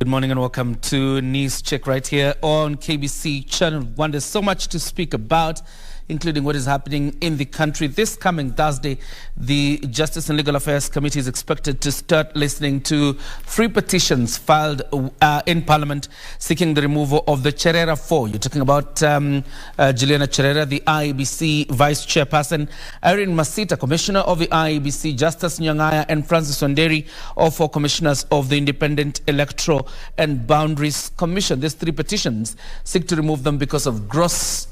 Good morning and welcome to News Check right here on KBC Channel 1. There's so much to speak about, including what is happening in the country. This coming Thursday, the Justice and Legal Affairs Committee is expected to start listening to 3 petitions filed in Parliament seeking the removal of the Cherera 4. You're talking about Juliana Cherera, the IEBC Vice Chairperson, Irene Masita, Commissioner of the IEBC, Justice Nyang'aya, and Francis Wanderi, all 4 commissioners of the Independent Electoral and Boundaries Commission. These 3 petitions seek to remove them because of gross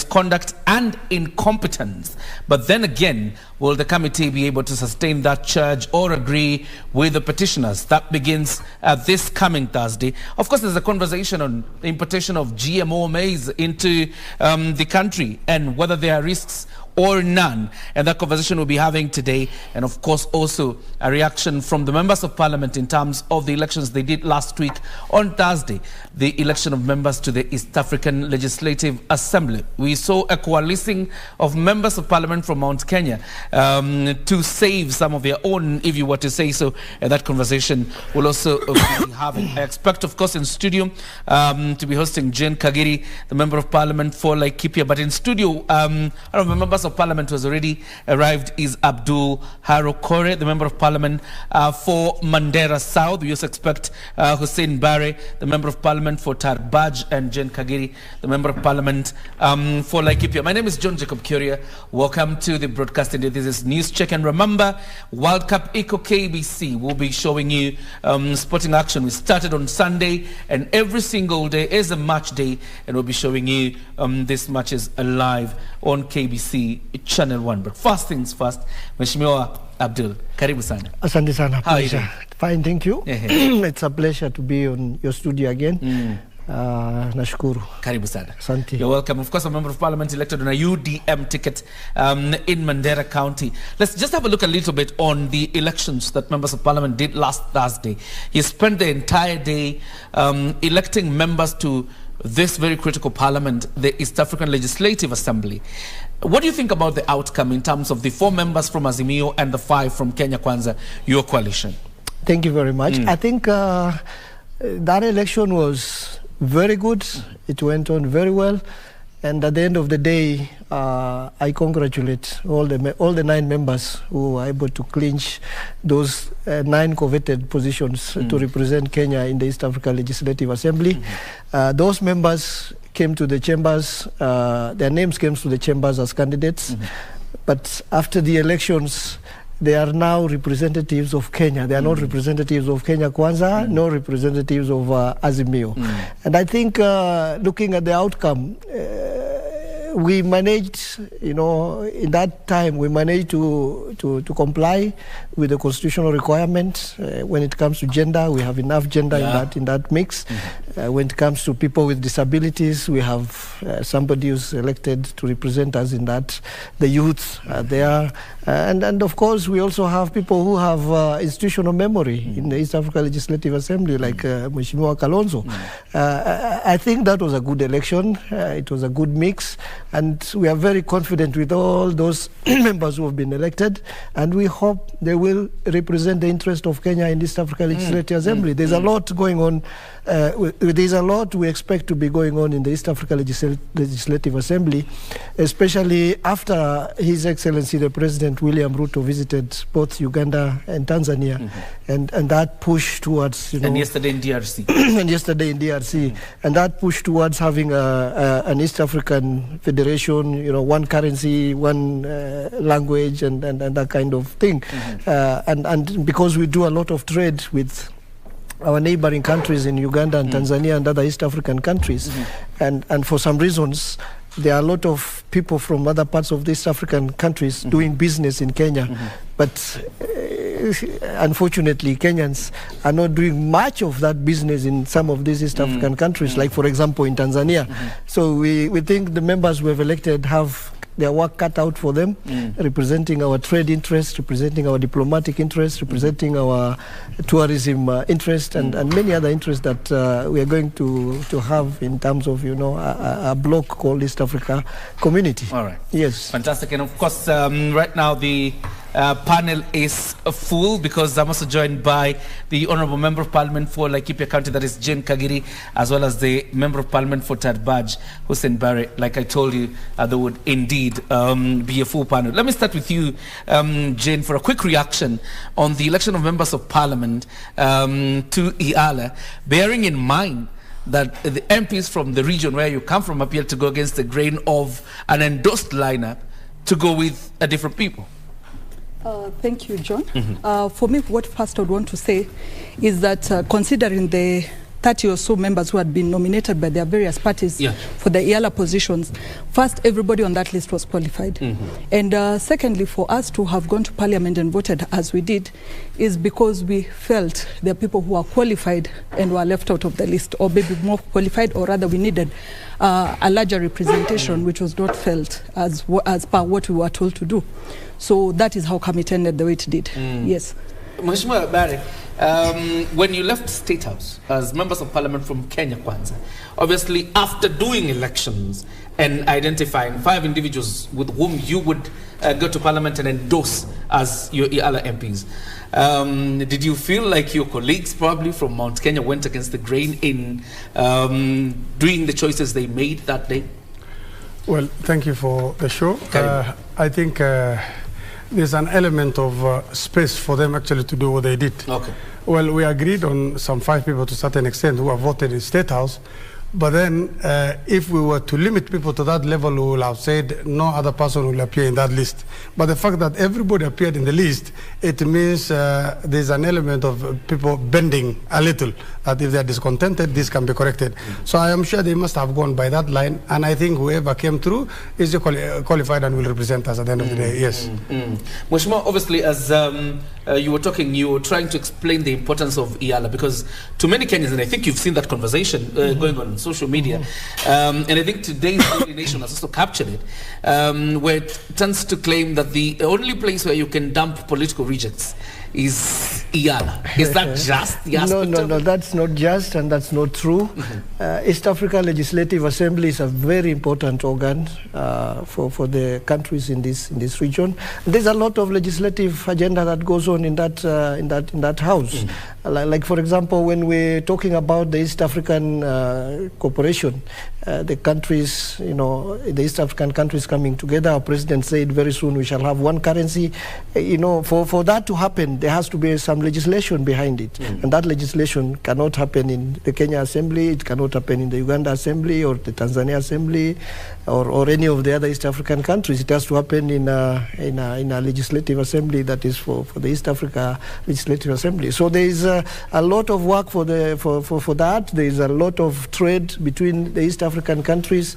misconduct and incompetence. But then again, will the committee be able to sustain that charge or agree with the petitioners? That begins this coming Thursday. Of course, there's a conversation on the importation of GMO maize into the country and whether there are risks or none. And that conversation we'll be having today. And of course, also a reaction from the members of parliament in terms of the elections they did last week on Thursday, the election of members to the East African Legislative Assembly. We saw a coalescing of members of parliament from Mount Kenya to save some of their own, if you were to say so. And that conversation will also be having. I expect, of course, in studio to be hosting J Kagiri, the member of parliament for Laikipia. But in studio, one of the members of parliament who has already arrived is Abdul Kore, the member of parliament for Mandera South. We also expect Hussein Barre, the member of parliament for Tarbaj, and J Kagiri, the member of parliament for Laikipia. My name is J Kioria. Welcome to the broadcast today. This is News Check, and remember, World Cup Eco KBC will be showing you sporting action. We started on Sunday, and every single day is a match day, and we'll be showing you these matches live on KBC Channel 1. But first things first, Mheshimiwa Abdul, karibu sana. Asante sana. How are you doing? Fine, thank you. It's a pleasure to be on your studio again. Nashukuru. Karibu sana. Asante. You're welcome. Of course, a member of parliament elected on a UDM ticket in Mandera County. Let's just have a look a little bit on the elections that members of parliament did last Thursday. You spent the entire day electing members to this very critical parliament, the East African Legislative Assembly. What do you think about the outcome in terms of the 4 members from Azimio and the 5 from Kenya Kwanza, your coalition? Thank you very much. I think that election was very good. It went on very well. And at the end of the day, I congratulate all the 9 members who were able to clinch those 9 coveted positions to represent Kenya in the East Africa Legislative Assembly. Those members came to the chambers, their names came to the chambers as candidates. But after the elections, they are now representatives of Kenya. They are not representatives of Kenya Kwanza, nor representatives of Azimio. And I think looking at the outcome, we managed, in that time, we managed to comply with the constitutional requirement. When it comes to gender, we have enough gender in that mix. When it comes to people with disabilities, we have somebody who's elected to represent us in that. The youth are there. And of course, we also have people who have institutional memory in the East Africa Legislative Assembly, like Mheshimiwa Kalonzo. I think that was a good election. It was a good mix. And we are very confident with all those members who have been elected. And we hope they will represent the interest of Kenya in the East Africa Legislative Assembly. There's a lot going on. There's a lot we expect to be going on in the East Africa Legislative Assembly, especially after His Excellency the President William Ruto visited both Uganda and Tanzania, and that push towards and yesterday in DRC and that push towards having an East African federation, one currency, one language, and that kind of thing, and because we do a lot of trade with our neighboring countries in Uganda and Tanzania and other East African countries. And for some reasons, there are a lot of people from other parts of the East African countries doing business in Kenya. But unfortunately, Kenyans are not doing much of that business in some of these East African countries, like, for example, in Tanzania. So we think the members we have elected have their work cut out for them, representing our trade interests, representing our diplomatic interests, representing our tourism interest, and many other interests that we are going to have in terms of, a bloc called East Africa Community. All right. Yes. Fantastic. And of course, right now the panel is full because I'm also joined by the Honorable Member of Parliament for Laikipia County, that is J Kagiri, as well as the Member of Parliament for Tarbaj, Hussein Barre. Like I told you, there would indeed be a full panel. Let me start with you, Jane, for a quick reaction on the election of members of Parliament to EALA, bearing in mind that the MPs from the region where you come from appear to go against the grain of an endorsed lineup to go with a different people. Thank you, John. For me, what first I would want to say is that considering the 30 or so members who had been nominated by their various parties for the EALA positions, first, everybody on that list was qualified. And secondly, for us to have gone to Parliament and voted as we did is because we felt there are people who are qualified and were left out of the list, or maybe more qualified, or rather we needed a larger representation, which was not felt as per what we were told to do. So that is how come it ended the way it did. Yes. Mheshimiwa Barre, when you left State House as members of Parliament from Kenya Kwanza, obviously after doing elections and identifying 5 individuals with whom you would go to Parliament and endorse as your EALA MPs, did you feel like your colleagues probably from Mount Kenya went against the grain in doing the choices they made that day? Well, thank you for the show. I think there's an element of space for them actually to do what they did. Okay. Well, we agreed on some 5 people to a certain extent who have voted in State House. But then, if we were to limit people to that level, we will have said no other person will appear in that list. But the fact that everybody appeared in the list, it means there's an element of people bending a little, that if they're discontented, this can be corrected. So I am sure they must have gone by that line, and I think whoever came through is qualified and will represent us at the end of the day, yes. Mheshimiwa, obviously, as you were talking, you were trying to explain the importance of EALA, because to many Kenyans, and I think you've seen that conversation going on social media, and I think today's Daily Nation has also captured it, where it tends to claim that the only place where you can dump political rejects is EALA. Is that just the aspect? No, that's not just, and that's not true. East Africa Legislative Assembly is a very important organ for the countries in this region. There's a lot of legislative agenda that goes on in that house. Like for example, when we're talking about the East African Cooperation, the countries, the East African countries coming together, our president said very soon we shall have one currency. For that to happen, there has to be some legislation behind it. And that legislation cannot happen in the Kenya Assembly, it cannot happen in the Uganda Assembly or the Tanzania Assembly or any of the other East African countries. It has to happen in a legislative assembly that is for the East Africa Legislative Assembly. So there is a lot of work for that. There is a lot of trade between the East African countries.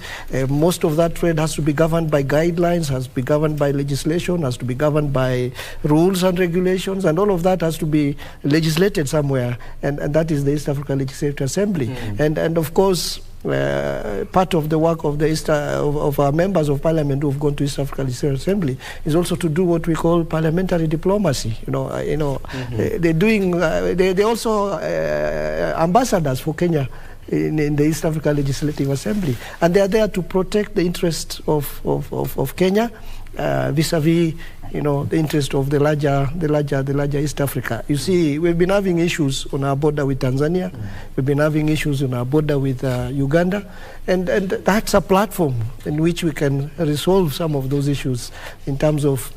Most of that trade has to be governed by guidelines, has to be governed by legislation, has to be governed by rules and regulations, and all of that has to be legislated somewhere, and that is the East African Legislative Assembly. And of course, part of the work of of our members of Parliament who have gone to East African Legislative Assembly is also to do what we call parliamentary diplomacy. They're doing. They're also ambassadors for Kenya in the East Africa Legislative Assembly, and they are there to protect the interests of Kenya vis-a-vis, the interest of the larger East Africa. You see, we've been having issues on our border with Tanzania. We've been having issues on our border with Uganda, and that's a platform in which we can resolve some of those issues in terms of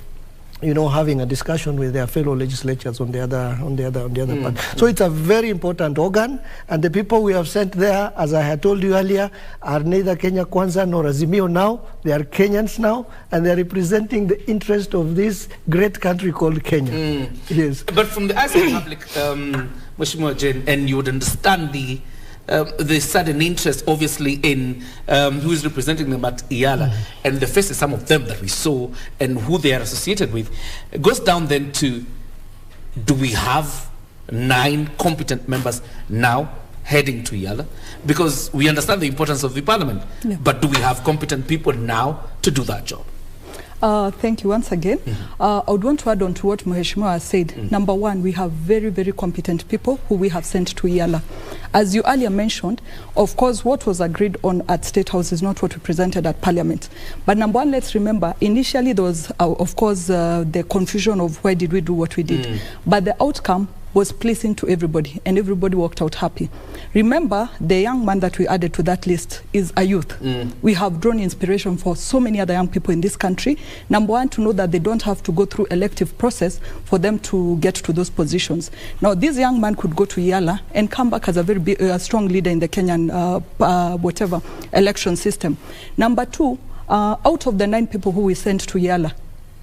having a discussion with their fellow legislatures on the other part. So it's a very important organ, and the people we have sent there, as I had told you earlier, are neither Kenya Kwanza nor Azimio now. They are Kenyans now, and they are representing the interest of this great country called Kenya. Yes. But from the eyes of the public, Mheshimiwa Jane, and you would understand the sudden interest, obviously, in who is representing them at EALA, and the faces, some of them that we saw, and who they are associated with. It goes down then to, do we have 9 competent members now heading to EALA? Because we understand the importance of the Parliament, but do we have competent people now to do that job? Thank you once again. I would want to add on to what Mheshimiwa has said. Number one, we have very, very competent people who we have sent to EALA. As you earlier mentioned, of course, what was agreed on at State House is not what we presented at Parliament. But number one, let's remember, initially there was, of course, the confusion of why did we do what we did. But the outcome was pleasing to everybody, and everybody walked out happy. Remember, the young man that we added to that list is a youth. We have drawn inspiration for so many other young people in this country. Number one, to know that they don't have to go through elective process for them to get to those positions. Now, this young man could go to EALA and come back as a very strong leader in the Kenyan election system. Number two, out of the 9 people who we sent to EALA,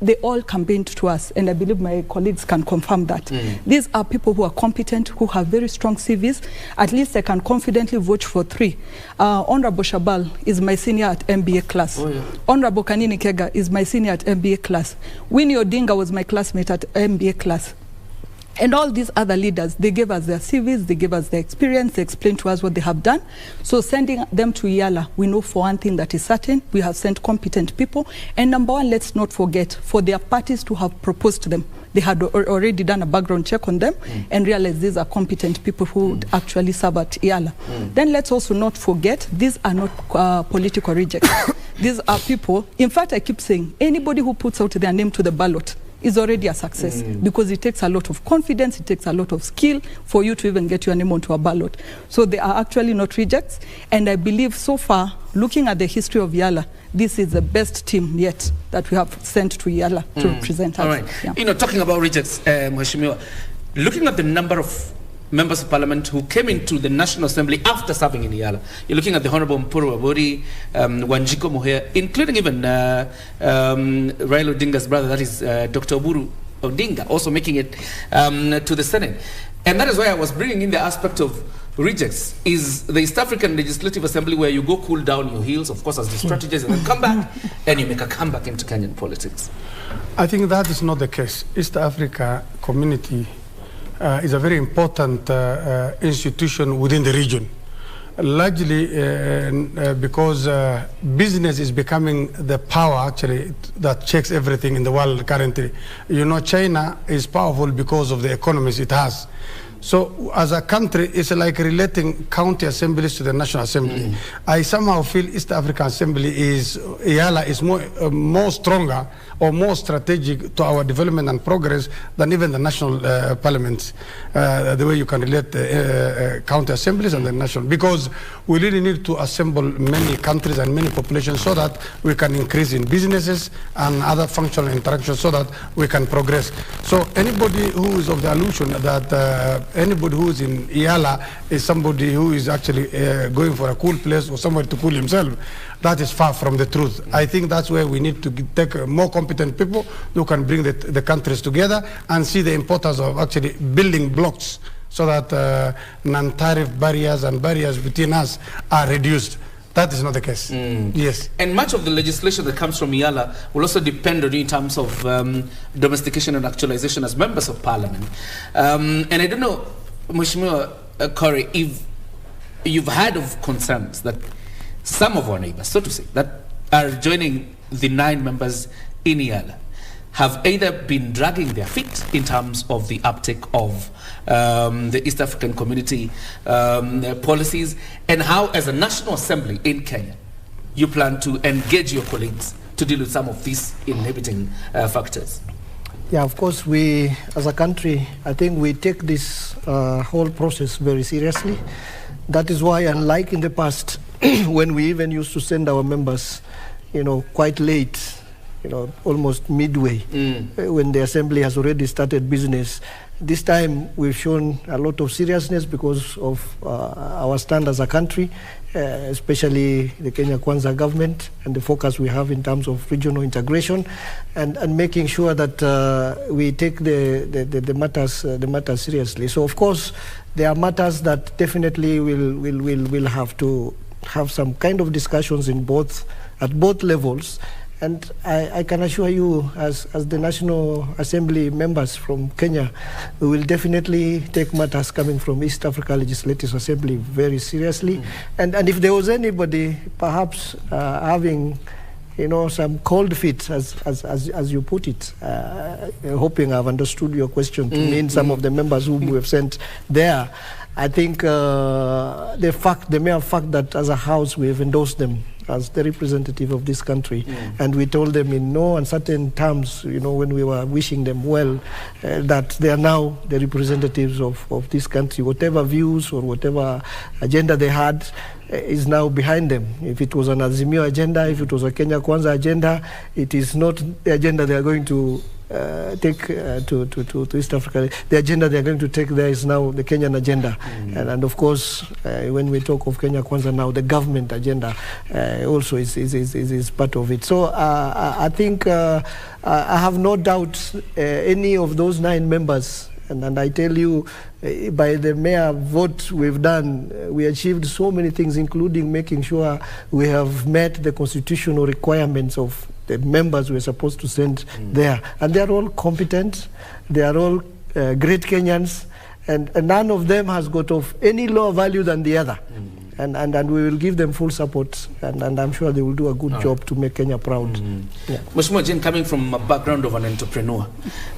they all campaigned to us, and I believe my colleagues can confirm that. These are people who are competent, who have very strong CVs. At least I can confidently vote for 3. Honorable Shabal is my senior at MBA class. Honorable Kanini Kega is my senior at MBA class. Winnie Odinga was my classmate at MBA class. And all these other leaders, they gave us their CVs, they gave us their experience, they explained to us what they have done. So sending them to EALA, we know for one thing that is certain, we have sent competent people. And number one, let's not forget, for their parties to have proposed to them, they had already done a background check on them and realized these are competent people who would actually serve at EALA. Then let's also not forget, these are not political rejects. These are people, in fact, I keep saying, anybody who puts out their name to the ballot is already a success because it takes a lot of confidence, it takes a lot of skill for you to even get your name onto a ballot. So they are actually not rejects, and I believe so far, looking at the history of EALA, this is the best team yet that we have sent to EALA to represent us. All right. Yeah. You know, talking about rejects, Mheshimiwa, looking at the number of members of parliament who came into the National Assembly after serving in EALA. You're looking at the Honorable Mpuru Wabori, Wanjiko Moher, including even Raila Odinga's brother, that is Dr. Oburu Odinga, also making it to the Senate. And that is why I was bringing in the aspect of rejects, is the East African Legislative Assembly, where you go cool down your heels, of course, as the strategies, and then come back, and you make a comeback into Kenyan politics. I think that is not the case. East Africa community is a very important institution within the region, largely because business is becoming the power actually that checks everything in the world currently. You know, China is powerful because of the economies it has. So as a country, it's like relating county assemblies to the National Assembly. I somehow feel East African Assembly is, EALA is more stronger or more strategic to our development and progress than even the national parliaments, the way you can relate county assemblies and the national, because we really need to assemble many countries and many populations so that we can increase in businesses and other functional interactions so that we can progress. So anybody who is of the illusion that anybody who is in EALA is somebody who is actually going for a cool place or somewhere to cool himself, that is far from the truth. I think that's where we need to take more competent people who can bring the countries together and see the importance of actually building blocks so that non-tariff barriers and barriers between us are reduced. That is not the case. Yes. And much of the legislation that comes from EALA will also depend on you in terms of domestication and actualization as members of parliament. And I don't know, Mheshimiwa Kore, if you've heard of concerns that some of our neighbors, so to say, that are joining the 9 members in EALA have either been dragging their feet in terms of the uptake of the East African community policies, and how, as a National Assembly in Kenya, you plan to engage your colleagues to deal with some of these inhibiting factors. Yeah, of course, we, as a country, I think we take this whole process very seriously. That is why, unlike in the past, when we even used to send our members, quite late, almost midway, when the assembly has already started business. This time we've shown a lot of seriousness because of our stand as a country, especially the Kenya Kwanza government and the focus we have in terms of regional integration and making sure that we take the matters seriously. So of course there are matters that definitely will have to have some kind of discussions at both levels. And I can assure you, as the National Assembly members from Kenya, we will definitely take matters coming from East Africa Legislative Assembly very seriously. And if there was anybody perhaps having some cold feet, as you put it, hoping I've understood your question to mean some of the members whom we have sent there. I think the mere fact that as a house we have endorsed them as the representative of this country, and we told them in no uncertain terms, when we were wishing them well, that they are now the representatives of this country. Whatever views or whatever agenda they had is now behind them. If it was an Azimio agenda, if it was a Kenya Kwanza agenda, it is not the agenda they are going to take to East Africa. The agenda they are going to take there is now the Kenyan agenda. And of course, when we talk of Kenya Kwanza now, the government agenda also is part of it. So I think I have no doubt any of those 9 members, and I tell you, by the mere vote we've done, we achieved so many things, including making sure we have met the constitutional requirements of the members we're supposed to send there. And they're all competent, they are all great Kenyans, and none of them has got of any lower value than the other. And we will give them full support, and I'm sure they will do a good job to make Kenya proud. Mheshimiwa Jane, coming from a background of an entrepreneur,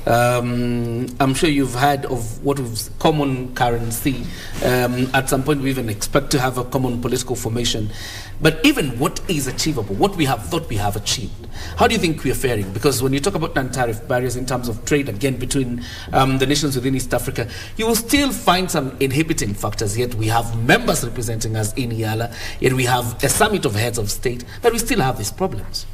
I'm sure you've heard of what is common currency. At some point we even expect to have a common political formation. But even what is achievable, what we have thought we have achieved, how do you think we are faring? Because when you talk about non-tariff barriers in terms of trade, again, between the nations within East Africa, you will still find some inhibiting factors. Yet we have members representing us in EALA, yet we have a summit of heads of state, but we still have these problems.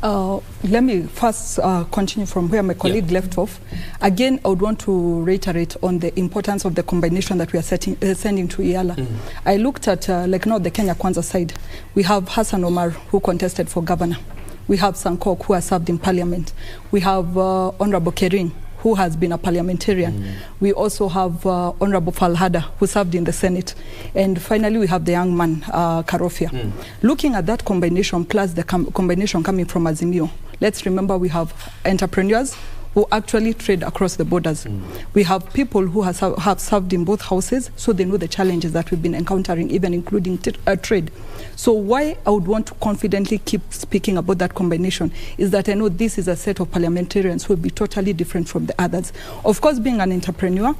Let me first continue from where my colleague left off. Again, I would want to reiterate on the importance of the combination that we are sending to EALA. I looked at, like now, the Kenya Kwanza side. We have Hassan Omar, who contested for governor. We have Sankok, who has served in parliament. We have Honorable Kering, who has been a parliamentarian. We also have Honorable Falhada, who served in the Senate. And finally, we have the young man, Karofia. Looking at that combination, plus the combination coming from Azimio, let's remember we have entrepreneurs who actually trade across the borders. We have people who have served in both houses, so they know the challenges that we've been encountering, even including trade. So why I would want to confidently keep speaking about that combination is that I know this is a set of parliamentarians who will be totally different from the others. Of course, being an entrepreneur,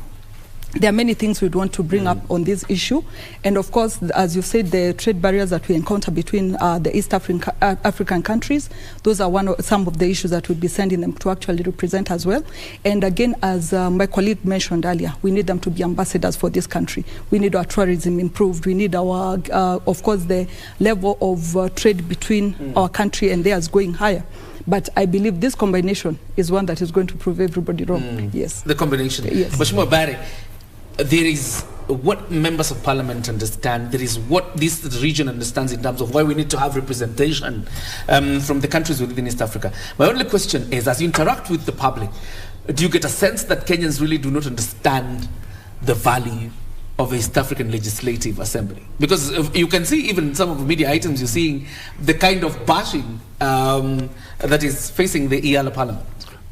there are many things we'd want to bring up on this issue. And of course, as you said, the trade barriers that we encounter between the East African countries, those are some of the issues that we'll be sending them to actually represent as well. And again, as my colleague mentioned earlier, we need them to be ambassadors for this country. We need our tourism improved. We need our, of course, the level of trade between our country and theirs going higher. But I believe this combination is one that is going to prove everybody wrong. Yes. The combination. Yes. Mheshimiwa Barre, there is what members of parliament understand, there is what this region understands in terms of why we need to have representation from the countries within East Africa. My only question is, as you interact with the public, do you get a sense that Kenyans really do not understand the value of East African Legislative Assembly? Because you can see even some of the media items, you're seeing the kind of bashing that is facing the EALA parliament.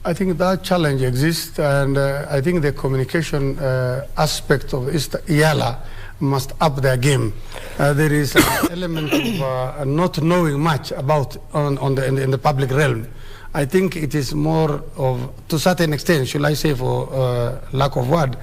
I think that challenge exists, and I think the communication aspect of EALA must up their game. There is an element of not knowing much about in the public realm. I think it is more of, to a certain extent, should I say for lack of word,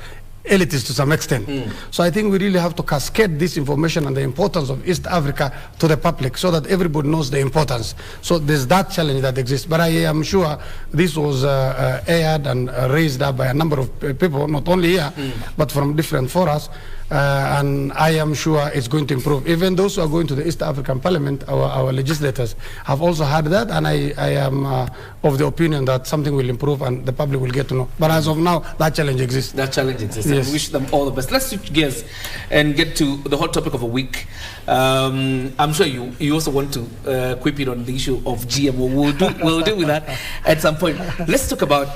elitist to some extent. So I think we really have to cascade this information and the importance of East Africa to the public so that everybody knows the importance. So there's that challenge that exists. But I am sure this was aired and raised up by a number of people, not only here, but from different forums. And I am sure it's going to improve. Even those who are going to the East African Parliament, our legislators, have also heard that, and I am of the opinion that something will improve and the public will get to know. But as of now, that challenge exists. That challenge exists. Yes. I wish them all the best. Let's switch gears and get to the hot topic of a week. I'm sure you also want to quip it on the issue of GMO. We'll deal with that at some point. Let's talk about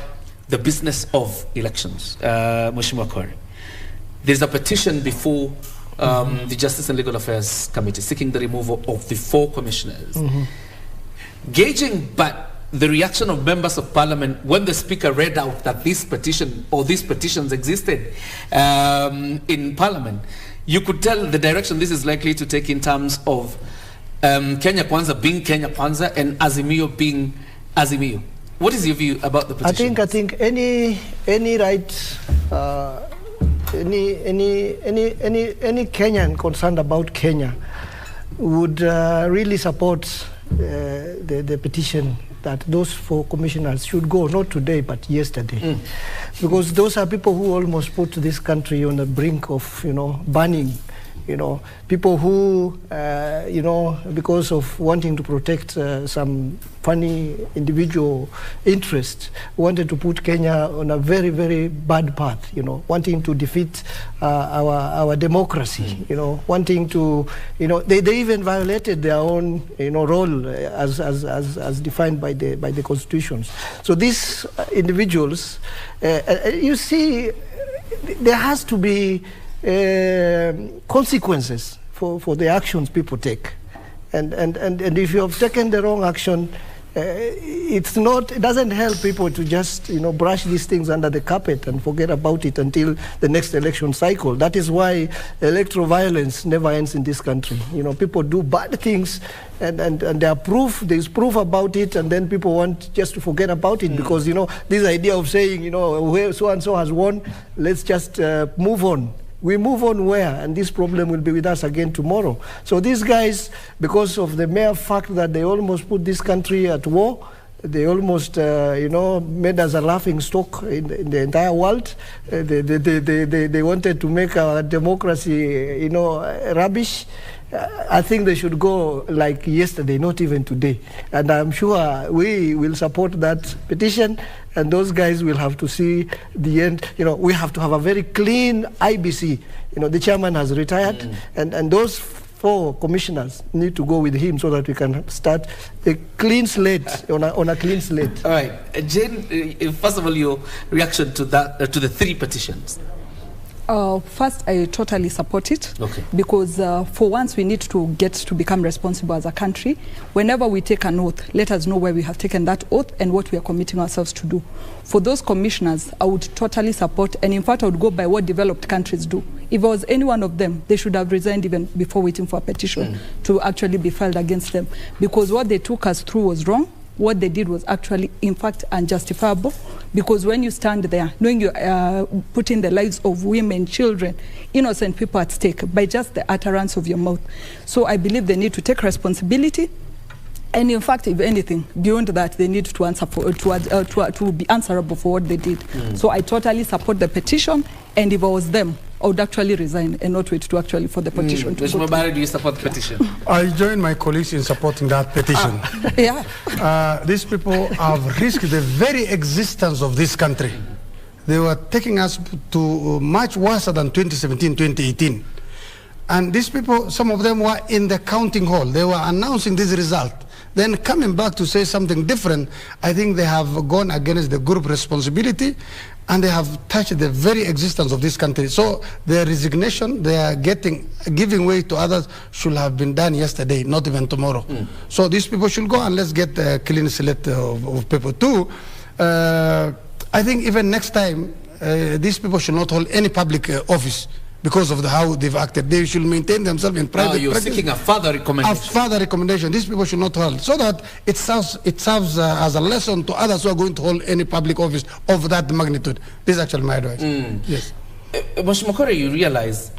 the business of elections. Mheshimiwa Kori, there's a petition before the Justice and Legal Affairs Committee seeking the removal of the 4 commissioners. Gauging but the reaction of members of parliament when the speaker read out that this petition or these petitions existed in parliament, you could tell the direction this is likely to take in terms of Kenya Kwanza being Kenya Kwanza and Azimio being Azimio. What is your view about the petition? I think any right, any Kenyan concerned about Kenya would really support the petition that those 4 commissioners should go, not today, but yesterday. Because those are people who almost put this country on the brink of, burning. People who, because of wanting to protect some funny individual interest, wanted to put Kenya on a very, very bad path, wanting to defeat our democracy, wanting to, they even violated their own, role as defined by the constitutions. So these individuals, you see, there has to be consequences for the actions people take, and if you have taken the wrong action, it doesn't help people to just brush these things under the carpet and forget about it until the next election cycle. That is why electoral violence never ends in this country. People do bad things and there's proof about it, and then people want just to forget about it because this idea of saying so and so has won, let's just move on. We move on where? And this problem will be with us again tomorrow. So these guys, because of the mere fact that they almost put this country at war, they almost, made us a laughing stock in the entire world. They wanted to make our democracy, rubbish. I think they should go like yesterday, not even today. And I'm sure we will support that petition, and those guys will have to see the end. We have to have a very clean IBC. The chairman has retired, and those 4 commissioners need to go with him so that we can start a clean slate, on a clean slate. All right. Jane, first of all, your reaction to that, to the 3 petitions. First, I totally support it, okay, because for once we need to get to become responsible as a country. Whenever we take an oath, let us know where we have taken that oath and what we are committing ourselves to do. For those commissioners, I would totally support, and in fact I would go by what developed countries do. If it was any one of them, they should have resigned even before waiting for a petition to actually be filed against them, because what they took us through was wrong. What they did was actually, in fact, unjustifiable, because when you stand there, knowing you're putting the lives of women, children, innocent people at stake by just the utterance of your mouth. So I believe they need to take responsibility. And in fact, if anything, beyond that, they need to answer to be answerable for what they did. So I totally support the petition, and if I was them, I would actually resign and not wait to actually for the petition. Mr. Barre, do you support the petition? I join my colleagues in supporting that petition. These people have risked the very existence of this country. They were taking us to much worse than 2017, 2018. And these people, some of them were in the counting hall. They were announcing this result. Then coming back to say something different, I think they have gone against the group responsibility, and they have touched the very existence of this country. So their resignation, they are giving way to others, should have been done yesterday, not even tomorrow. So these people should go, and let's get a clean slate of people too. I think even next time, these people should not hold any public office because of how they've acted. They should maintain themselves in private you're practice. seeking a further recommendation. A further recommendation. These people should not hold, so that it serves as a lesson to others who are going to hold any public office of that magnitude. This is actually my advice. Yes. Mheshimiwa, you realize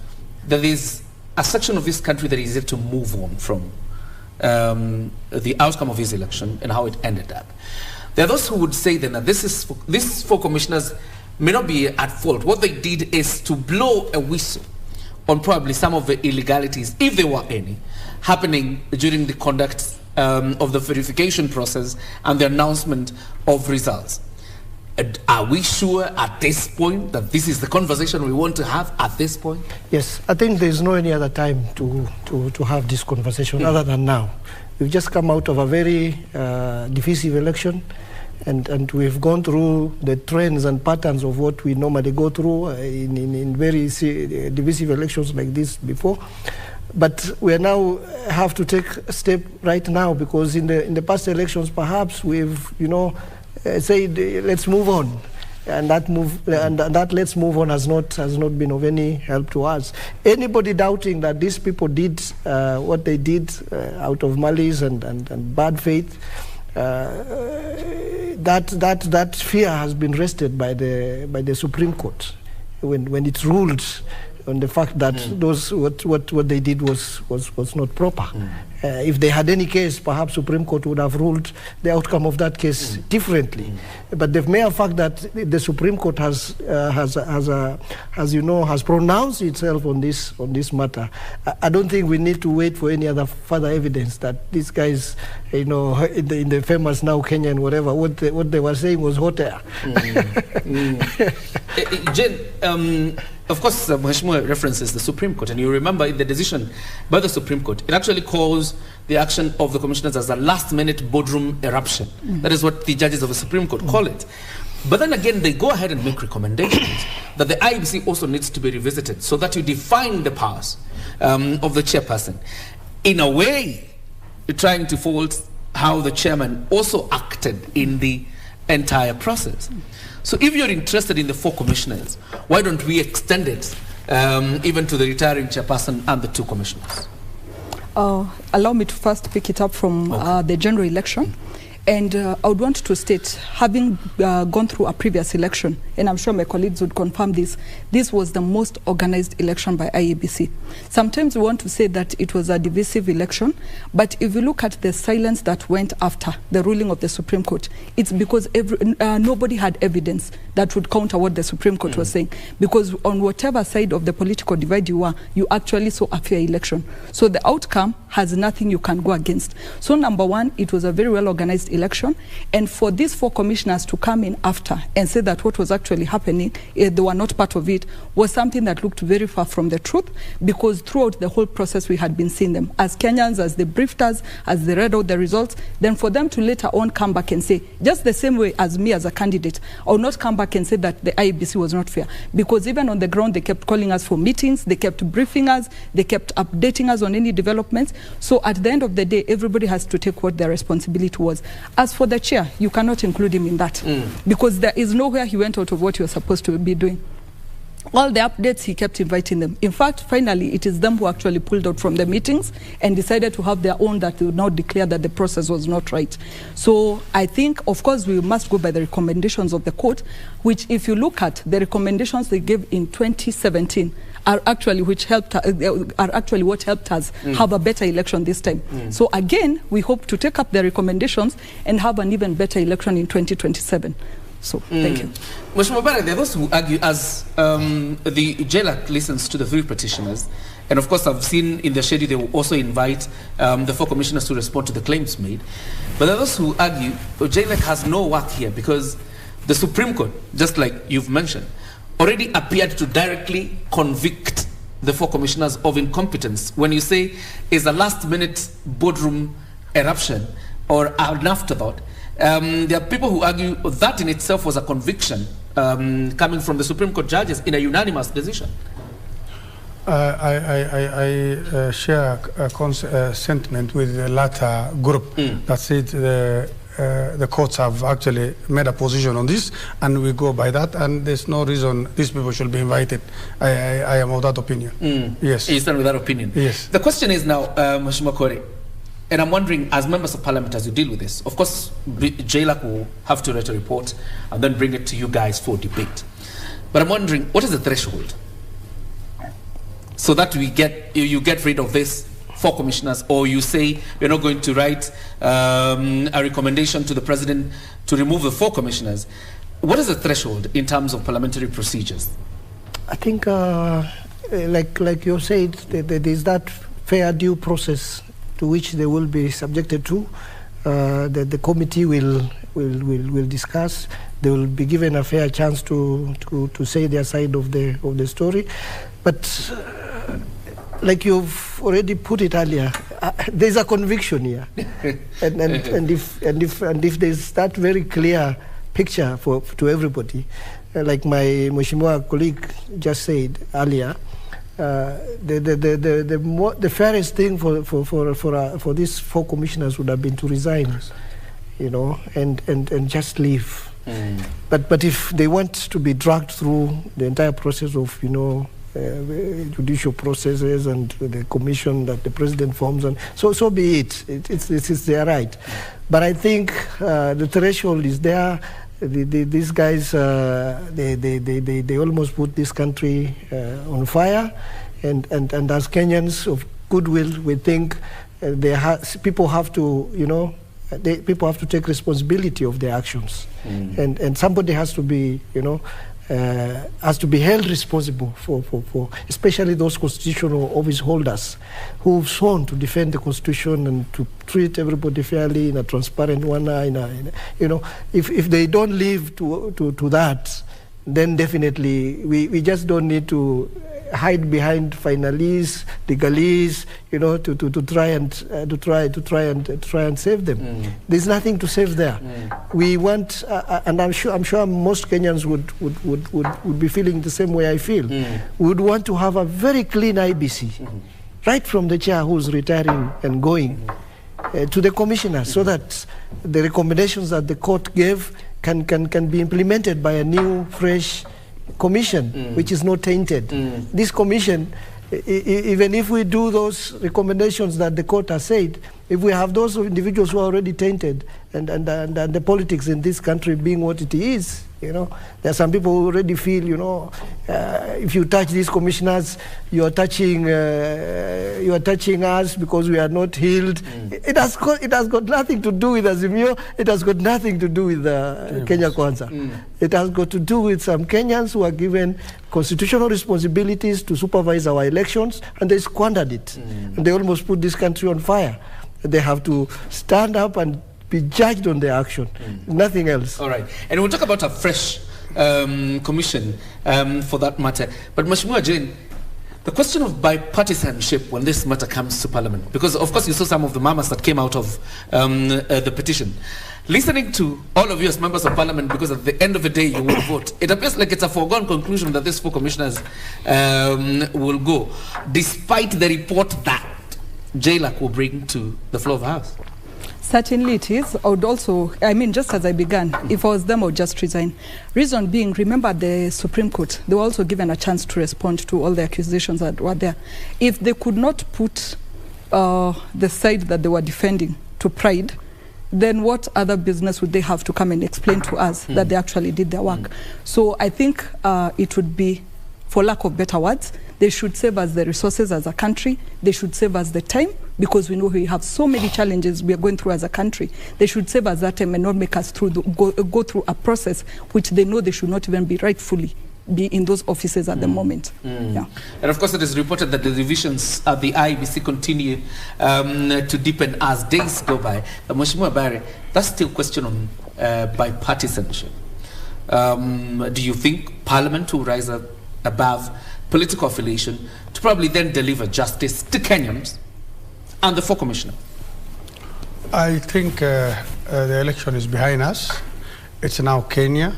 that there's a section of this country that is yet to move on from the outcome of this election and how it ended up. There are those who would say then that these 4 commissioners may not be at fault. What they did is to blow a whistle on probably some of the illegalities, if there were any, happening during the conduct of the verification process and the announcement of results. Are we sure at this point that this is the conversation we want to have at this point? Yes, I think there's no any other time to have this conversation other than now. We've just come out of a very divisive election. And we've gone through the trends and patterns of what we normally go through in very divisive elections like this before. But we now have to take a step right now, because in the past elections, perhaps we've, said, let's move on. and that let's move on has not been of any help to us. Anybody doubting that these people did what they did out of malice and bad faith, that fear has been rested by the Supreme Court when it ruled on the fact that what they did was not proper. If they had any case, perhaps Supreme Court would have ruled the outcome of that case differently. But the mere fact that the Supreme Court has pronounced itself on this matter, I don't think we need to wait for any other further evidence that these guys, in the famous now Kenyan whatever, what they were saying was hot air. Jen, of course, Mheshimiwa references the Supreme Court, and you remember in the decision by the Supreme Court, it actually calls the action of the commissioners as a last-minute boardroom eruption. That is what the judges of the Supreme Court call it. But then again, they go ahead and make recommendations that the IEBC also needs to be revisited so that you define the powers of the chairperson. In a way, you're trying to fault how the chairman also acted in the entire process. So if you're interested in the 4 commissioners, why don't we extend it even to the retiring chairperson and the 2 commissioners? Allow me to first pick it up from the general election. And I would want to state, having gone through a previous election, and I'm sure my colleagues would confirm this was the most organized election by IEBC. Sometimes we want to say that it was a divisive election, but if you look at the silence that went after the ruling of the Supreme Court, it's because nobody had evidence that would counter what the Supreme Court was saying. Because on whatever side of the political divide you were, you actually saw a fair election. So the outcome has nothing you can go against. So number one, it was a very well organized election, and for these 4 commissioners to come in after and say that what was actually happening, they were not part of it, was something that looked very far from the truth, because throughout the whole process we had been seeing them as Kenyans, as they briefed us, as they read out the results. Then for them to later on come back and say, just the same way as me as a candidate, I will not come back and say that the IEBC was not fair, because even on the ground they kept calling us for meetings, they kept briefing us, they kept updating us on any developments. So at the end of the day, everybody has to take what their responsibility was. As for the chair, you cannot include him in that, because there is nowhere he went out of what he was supposed to be doing. All the updates, he kept inviting them. In fact, finally, it is them who actually pulled out from the meetings and decided to have their own, that they would now declare that the process was not right. So I think, of course, we must go by the recommendations of the court, which if you look at the recommendations they gave in 2017, are actually what helped us have a better election this time. So again, we hope to take up the recommendations and have an even better election in 2027. So, thank you. Mheshimiwa Barre, there are those who argue, as the JLAC listens to the 3 petitioners, and of course I've seen in the schedule they will also invite the 4 commissioners to respond to the claims made. But there are those who argue JLAC has no work here, because the Supreme Court, just like you've mentioned, already appeared to directly convict the 4 commissioners of incompetence. When you say is a last-minute boardroom eruption or an afterthought, there are people who argue that in itself was a conviction coming from the Supreme Court judges in a unanimous decision. I share a sentiment with the latter group that said the courts have actually made a position on this, and we go by that, and there's no reason these people should be invited. I am of that opinion. Yes. You stand with that opinion? Yes. The question is now, Mheshimiwa Kore, and I'm wondering, as members of parliament, as you deal with this, of course, JLAC will have to write a report and then bring it to you guys for debate. But I'm wondering, what is the threshold so that you get rid of this 4 commissioners, or you say you're not going to write a recommendation to the president to remove the 4 commissioners? What is the threshold in terms of parliamentary procedures? I think, like you said, there is that fair due process to which they will be subjected to. The committee will discuss. They will be given a fair chance to say their side of the story. But like you've already put it earlier, there's a conviction here, and if there's that very clear picture to everybody, like my Mheshimiwa colleague just said earlier, the fairest thing for these 4 commissioners would have been to resign. and just leave. But if they want to be dragged through the entire process of, judicial processes and the commission that the president forms, and so be it. It's their right. But I think the threshold is there. These guys, they almost put this country on fire, and as Kenyans of goodwill, we think people have to, people have to take responsibility of their actions, and somebody has to be, has to be held responsible for especially those constitutional office holders who've sworn to defend the Constitution and to treat everybody fairly in a transparent manner. If they don't live to that, then definitely we just don't need to hide behind finalese, legalese, to try and save them. There's nothing to save there. We want, and I'm sure most Kenyans would be feeling the same way I feel. We would want to have a very clean IBC, right from the chair who's retiring and going to the commissioners, so that the recommendations that the court gave can be implemented by a new, fresh commission, which is not tainted. This commission, even if we do those recommendations that the court has said, if we have those individuals who are already tainted, and the politics in this country being what it is, there are some people who already feel, if you touch these commissioners, you are touching us because we are not healed. It has got nothing to do with Azimio. It has got nothing to do with Kenya Kwanza. It has got to do with some Kenyans who are given constitutional responsibilities to supervise our elections, and they squandered it. And they almost put this country on fire. They have to stand up and be judged on their action, nothing else. All right, and we'll talk about a fresh commission for that matter. But Mheshimiwa Jane, the question of bipartisanship when this matter comes to Parliament, because of course you saw some of the mamas that came out of the petition. Listening to all of you as members of Parliament, because at the end of the day you will vote, it appears like it's a foregone conclusion that these 4 commissioners will go, despite the report that JLAC will bring to the floor of the House. Certainly it is. I would also, just as I began, if I was them, I would just resign. Reason being, remember the Supreme Court, they were also given a chance to respond to all the accusations that were there. If they could not put the side that they were defending to pride, then what other business would they have to come and explain to us that they actually did their work? So I think it would be, for lack of better words, they should save us the resources as a country. They should save us the time, because we know we have so many challenges we are going through as a country. They should save us that time and not make us go through a process which they know they should not even be rightfully be in those offices at the moment. Yeah. And of course it is reported that the divisions at the IBC continue to deepen as days go by. Mheshimiwa Barre, that's still a question on bipartisanship. Do you think Parliament will rise above political affiliation to probably then deliver justice to Kenyans and the 4 commissioners? I think the election is behind us. It's now Kenya,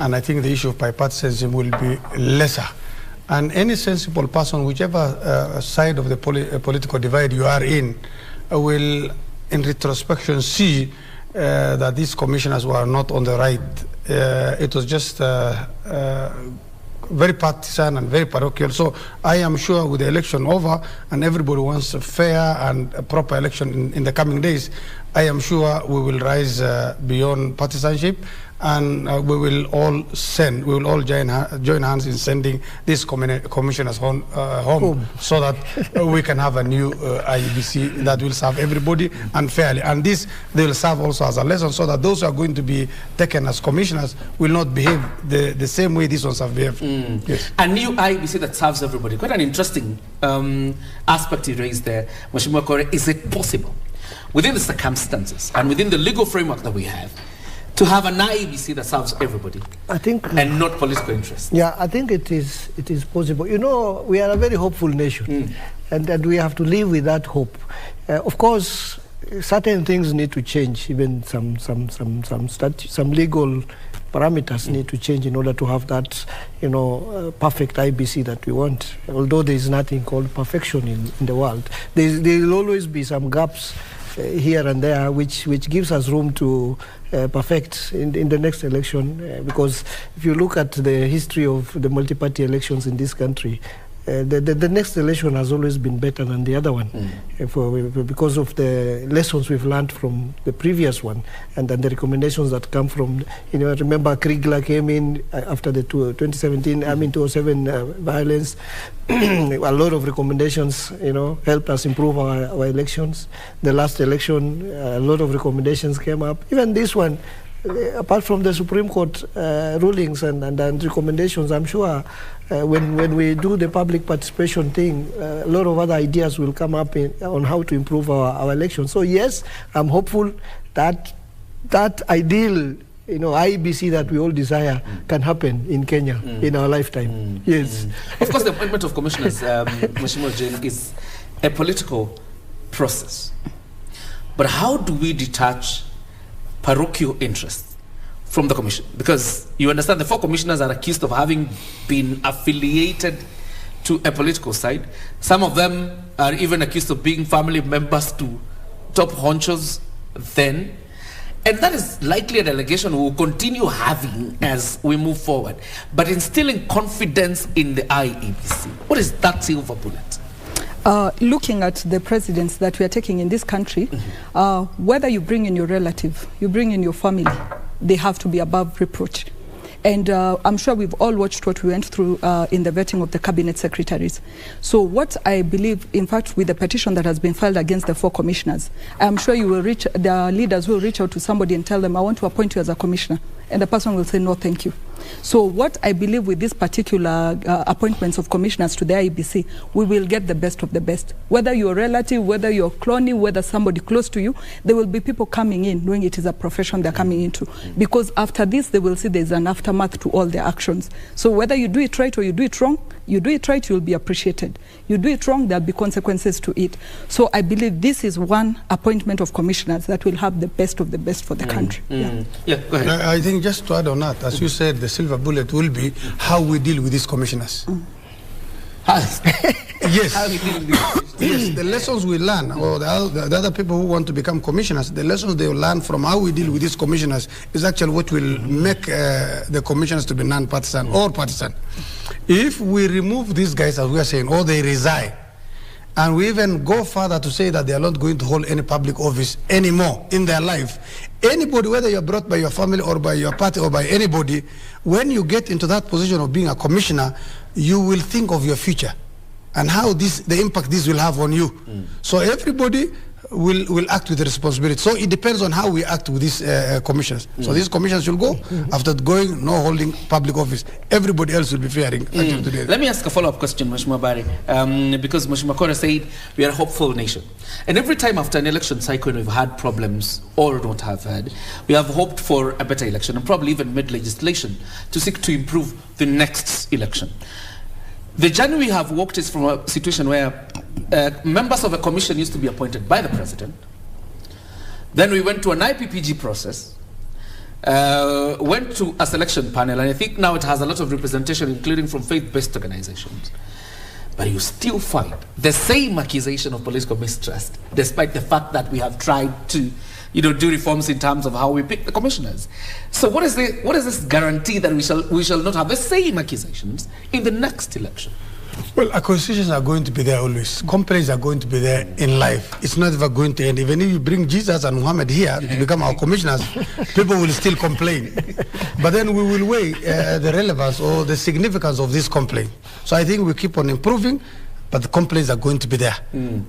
and I think the issue of bipartisanship will be lesser. And any sensible person, whichever side of the political divide you are in, will, in retrospection, see that these commissioners were not on the right. It was just very partisan and very parochial. So I am sure with the election over and everybody wants a fair and a proper election in the coming days, I am sure we will rise beyond partisanship, and we will all join hands in sending these commissioners home so that we can have a new IEBC that will serve everybody and fairly. And this, they will serve also as a lesson, so that those who are going to be taken as commissioners will not behave the same way these ones have behaved. Yes. A new IEBC that serves everybody. Quite an interesting aspect you raised there, Mheshimiwa Kore. Is it possible, within the circumstances and within the legal framework that we have, to have an IEBC that serves everybody, I think, and not political interests? Yeah, I think it is possible. We are a very hopeful nation, and we have to live with that hope. Of course, certain things need to change. Even some legal parameters need to change in order to have that, perfect IBC that we want. Although there is nothing called perfection in the world, there will always be some gaps here and there, which gives us room to perfect in the next election. Because if you look at the history of the multi-party elections in this country, the next election has always been better than the other one, because of the lessons we've learned from the previous one, and then the recommendations that come from, I remember Kriegler came in after the 2007 violence. A lot of recommendations, helped us improve our elections. The last election, a lot of recommendations came up. Even this one, apart from the Supreme Court rulings and recommendations, I'm sure when we do the public participation thing, a lot of other ideas will come up on how to improve our elections. So yes, I'm hopeful that ideal, IEBC that we all desire can happen in Kenya in our lifetime. Yes. Of course, the appointment of commissioners, Mheshimiwa Jane, is a political process. But how do we detach parochial interests from the commission? Because you understand the 4 commissioners are accused of having been affiliated to a political side. Some of them are even accused of being family members to top honchos then. And that is likely an allegation we will continue having as we move forward. But instilling confidence in the IEBC, what is that silver bullet? Looking at the presidents that we are taking in this country, whether you bring in your relative, you bring in your family, they have to be above reproach. And I'm sure we've all watched what we went through in the vetting of the cabinet secretaries. So what I believe, in fact, with the petition that has been filed against the 4 commissioners, I'm sure the leaders will reach out to somebody and tell them, I want to appoint you as a commissioner. And the person will say, no, thank you. So what I believe with these particular appointments of commissioners to the IEBC, we will get the best of the best. Whether you're a relative, whether you're cloning, whether somebody close to you, there will be people coming in knowing it is a profession they're coming into. Because after this, they will see there's an aftermath to all their actions. So whether you do it right or you do it wrong, you do it right, you'll be appreciated. You do it wrong, there'll be consequences to it. So I believe this is one appointment of commissioners that will have the best of the best for the country. Yeah, go ahead. I think just to add on that, as you said, the silver bullet will be how we deal with these commissioners. Yes. Yes, the lessons we learn, or the other people who want to become commissioners, the lessons they will learn from how we deal with these commissioners is actually what will make the commissioners to be non-partisan or partisan. If we remove these guys, as we are saying, or they resign, and we even go further to say that they are not going to hold any public office anymore in their life, anybody, whether you're brought by your family or by your party or by anybody, when you get into that position of being a commissioner, you will think of your future and how the impact this will have on you. So everybody will act with responsibility. So it depends on how we act with these commissioners. So these commissioners will go after going, no holding public office. Everybody else will be faring. Let me ask a follow-up question, Mheshimiwa Barre, because Mheshimiwa Kora said we are a hopeful nation. And every time after an election cycle we've had problems or don't have had, we have hoped for a better election and probably even made legislation to seek to improve the next election. The journey we have walked is from a situation where members of a commission used to be appointed by the president. Then we went to an IPPG process, went to a selection panel, and I think now it has a lot of representation, including from faith-based organizations. But you still find the same accusation of political mistrust, despite the fact that we have tried to do reforms in terms of how we pick the commissioners. So what is this guarantee that we shall not have the same accusations in the next election? Well, accusations are going to be there always. Complaints are going to be there in life. It's not ever going to end. Even if you bring Jesus and Muhammad here to become our commissioners, people will still complain. But then we will weigh the relevance or the significance of this complaint. So I think we keep on improving, but the complaints are going to be there.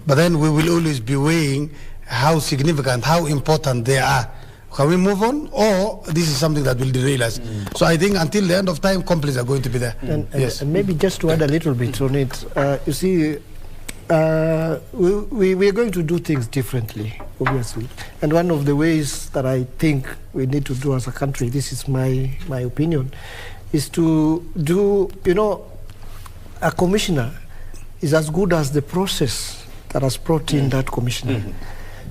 But then we will always be weighing how significant, how important they are. Can we move on, or this is something that will derail us? So I think until the end of time, complaints are going to be there. Yes. And maybe just to add a little bit on it, you see, we are going to do things differently, obviously. And one of the ways that I think we need to do as a country, this is my opinion, is to do, a commissioner is as good as the process that has brought in that commissioner.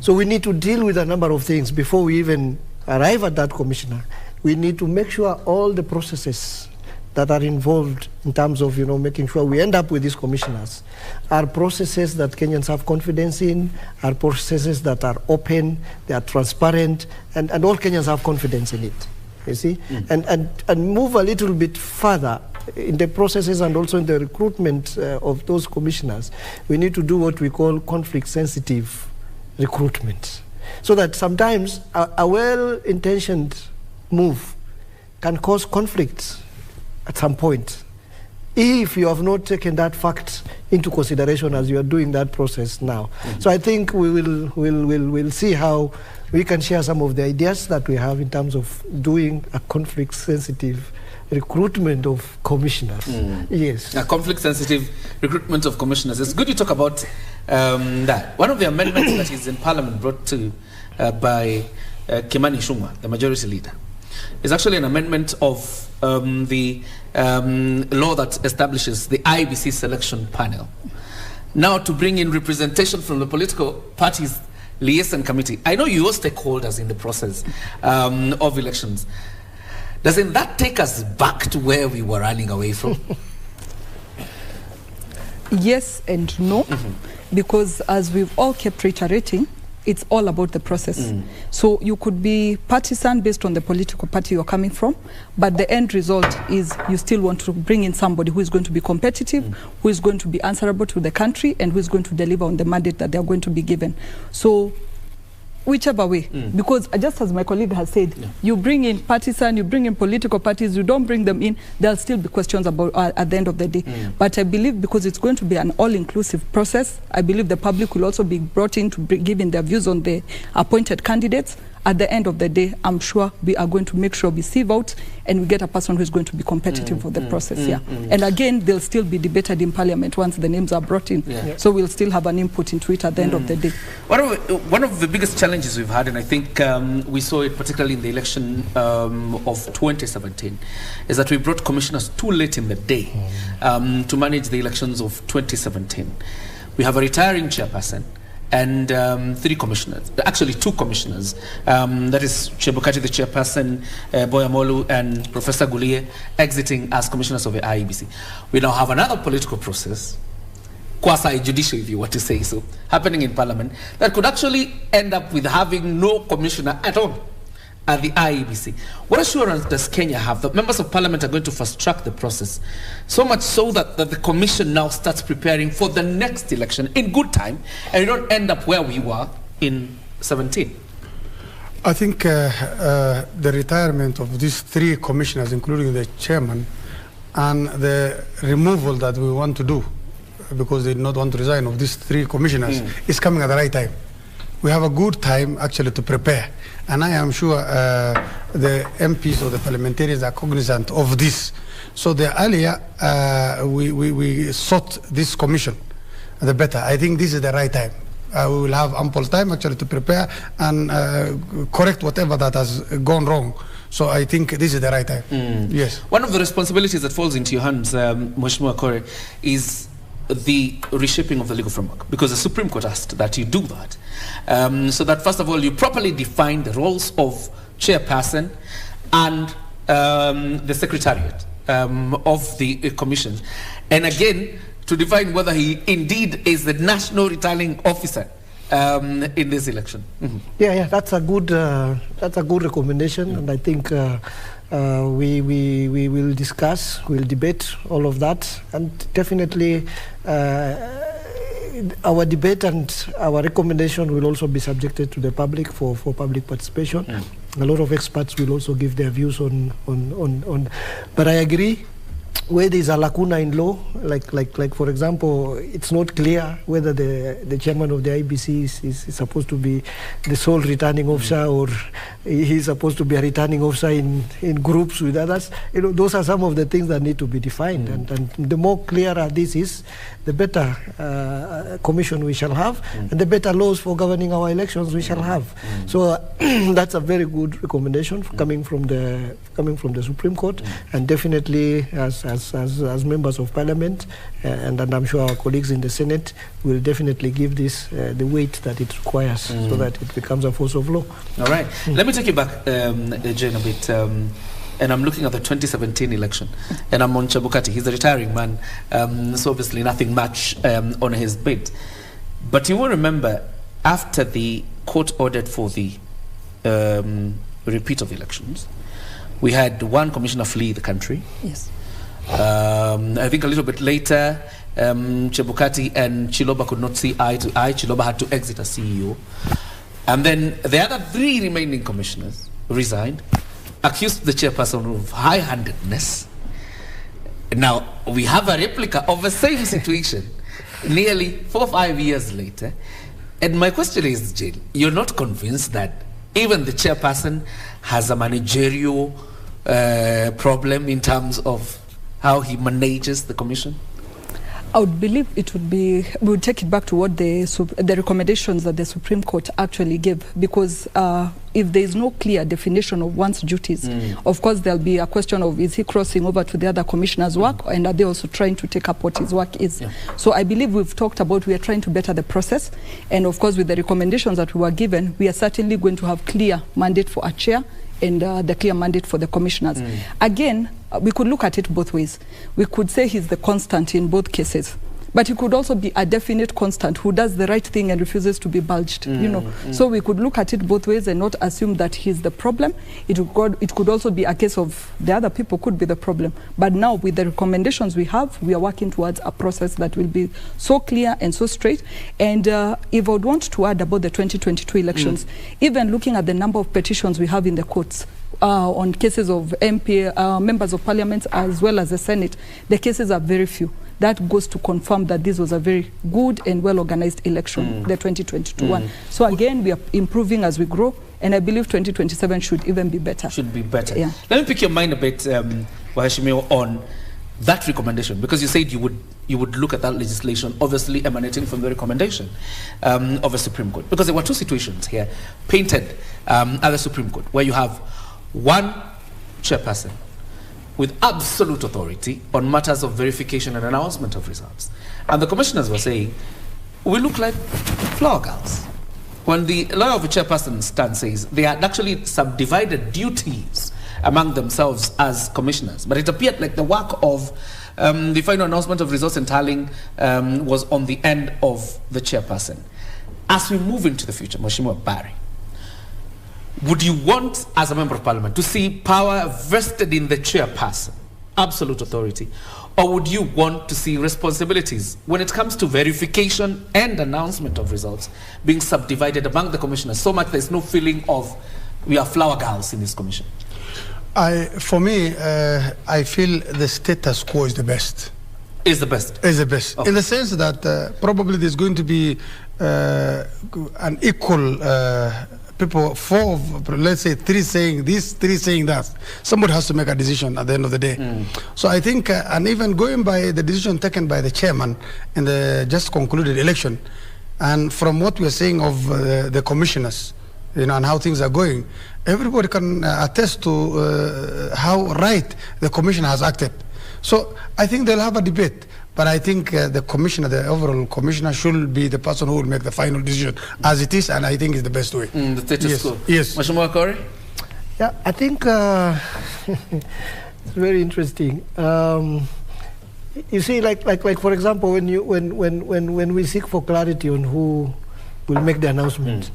So we need to deal with a number of things before we even arrive at that commissioner. We need to make sure all the processes that are involved in terms of, making sure we end up with these commissioners are processes that Kenyans have confidence in, are processes that are open, they are transparent, and all Kenyans have confidence in it, you see? And move a little bit further in the processes and also in the recruitment of those commissioners. We need to do what we call conflict-sensitive recruitment, so that sometimes a well-intentioned move can cause conflict at some point if you have not taken that fact into consideration as you are doing that process now. So I think we'll see how we can share some of the ideas that we have in terms of doing a conflict-sensitive recruitment of commissioners. Yes. A conflict-sensitive recruitment of commissioners. It's good you talk about that. One of the amendments that is in Parliament brought to by Kimani Ichung'wah, the majority leader, is actually an amendment of the law that establishes the IBC selection panel. Now to bring in representation from the political parties liaison committee. I know you're stakeholders in the process of elections. Doesn't that take us back to where we were running away from? Yes and no, because as we've all kept reiterating, it's all about the process. So you could be partisan based on the political party you're coming from, but the end result is you still want to bring in somebody who is going to be competitive, who is going to be answerable to the country, and who is going to deliver on the mandate that they're going to be given. So whichever way, because just as my colleague has said, you bring in partisan, you bring in political parties, you don't bring them in, there'll still be questions about at the end of the day. But I believe because it's going to be an all-inclusive process, I believe the public will also be brought in to give in their views on the appointed candidates. At the end of the day, I'm sure we are going to make sure we sieve out and we get a person who is going to be competitive for the process. And again, they'll still be debated in Parliament once the names are brought in. So we'll still have an input into it at the end of the day. One of the biggest challenges we've had, and I think we saw it particularly in the election of 2017, is that we brought commissioners too late in the day to manage the elections of 2017. We have a retiring chairperson and 3 commissioners, actually 2 commissioners, that is Chebukati, the chairperson, Boyamolu, and Professor Gulie exiting as commissioners of the IEBC. We now have another political process, quasi-judicial if you want to say so, happening in Parliament that could actually end up with having no commissioner at all at the IEBC. What assurance does Kenya have that members of Parliament are going to fast-track the process, so much so that the Commission now starts preparing for the next election in good time, and you don't end up where we were in 17? I think the retirement of these 3 commissioners, including the chairman, and the removal that we want to do, because they did not want to resign, of these 3 commissioners, is coming at the right time. We have a good time actually to prepare, and I am sure the MPs or the parliamentarians are cognizant of this. So the earlier we sought this commission, the better. I think this is the right time. We will have ample time actually to prepare and correct whatever that has gone wrong. So I think this is the right time. Yes. One of the responsibilities that falls into your hands, Mheshimiwa Kore, is the reshaping of the legal framework, because the Supreme Court asked that you do that, so that first of all you properly define the roles of chairperson and the secretariat of the commission, and again to define whether he indeed is the national returning officer in this election. Yeah, that's a good recommendation, and I think we will discuss, we'll debate all of that, and definitely our debate and our recommendation will also be subjected to the public for public participation. A lot of experts will also give their views on but I agree, where there is a lacuna in law, like for example, it's not clear whether the chairman of the IBC is supposed to be the sole returning officer, or he's supposed to be a returning officer in groups with others. Those are some of the things that need to be defined, and the more clearer this is, the better commission we shall have, and the better laws for governing our elections we shall have. So that's a very good recommendation coming from the Supreme Court, and definitely as members of Parliament, and I'm sure our colleagues in the Senate will definitely give this the weight that it requires, so that it becomes a force of law. All right. Let me take you back, Jane, a bit. and I'm looking at the 2017 election, and I'm on Chebukati. He's a retiring man, so obviously nothing much on his bid. But you will remember, after the court ordered for the repeat of elections, we had one commissioner flee the country. Yes. I think a little bit later, Chebukati and Chiloba could not see eye to eye. Chiloba had to exit as CEO. And then the other 3 remaining commissioners resigned, accused the chairperson of high-handedness. Now, we have a replica of the same situation nearly 4 or 5 years later. And my question is, Jill, you're not convinced that even the chairperson has a managerial problem in terms of how he manages the commission? I would believe it would be, we would take it back to what the recommendations that the Supreme Court actually gave, because if there is no clear definition of one's duties, of course there'll be a question of, is he crossing over to the other commissioner's work, and are they also trying to take up what his work is? So I believe we've talked about, we are trying to better the process, and of course with the recommendations that we were given, we are certainly going to have clear mandate for a chair and the clear mandate for the commissioners. Again, we could look at it both ways. We could say he's the constant in both cases, but he could also be a definite constant who does the right thing and refuses to be budged, you know. So we could look at it both ways and not assume that he's the problem. It could also be a case of the other people could be the problem. But now with the recommendations we have, we are working towards a process that will be so clear and so straight. And if I would want to add about the 2022 elections, even looking at the number of petitions we have in the courts, on cases of MP, members of parliament, as well as the Senate, the cases are very few. That goes to confirm that this was a very good and well-organized election, the 2022 one. So again, we are improving as we grow, and I believe 2027 should even be better. Should be better. Yeah. Let me pick your mind a bit, Waheshimiwa, on that recommendation, because you said you would look at that legislation, obviously emanating from the recommendation of the Supreme Court. Because there were 2 situations here painted at the Supreme Court, where you have one chairperson with absolute authority on matters of verification and announcement of results. And the commissioners were saying, we look like flower girls. When the law of a chairperson stand says they had actually subdivided duties among themselves as commissioners, but it appeared like the work of the final announcement of results and tallying was on the end of the chairperson. As we move into the future, Mheshimiwa Barre, would you want, as a member of parliament, to see power vested in the chairperson, absolute authority, or would you want to see responsibilities when it comes to verification and announcement of results being subdivided among the commissioners, so much there's no feeling of we are flower girls in this commission? For me, I feel the status quo is the best. Is the best? Is the best. Okay. In the sense that probably there's going to be an equal people, 4, let's say 3 saying this, 3 saying that. Somebody has to make a decision at the end of the day. So I think, and even going by the decision taken by the chairman in the just concluded election, and from what we are saying of the commissioners, you know, and how things are going, everybody can attest to how right the commissioner has acted. So I think they'll have a debate. But I think the commissioner, the overall commissioner, should be the person who will make the final decision as it is, and I think it's the best way. The status quo. Yes. Mheshimiwa Kori? Yeah, I think it's very interesting. You see, like for example, when we seek for clarity on who will make the announcement,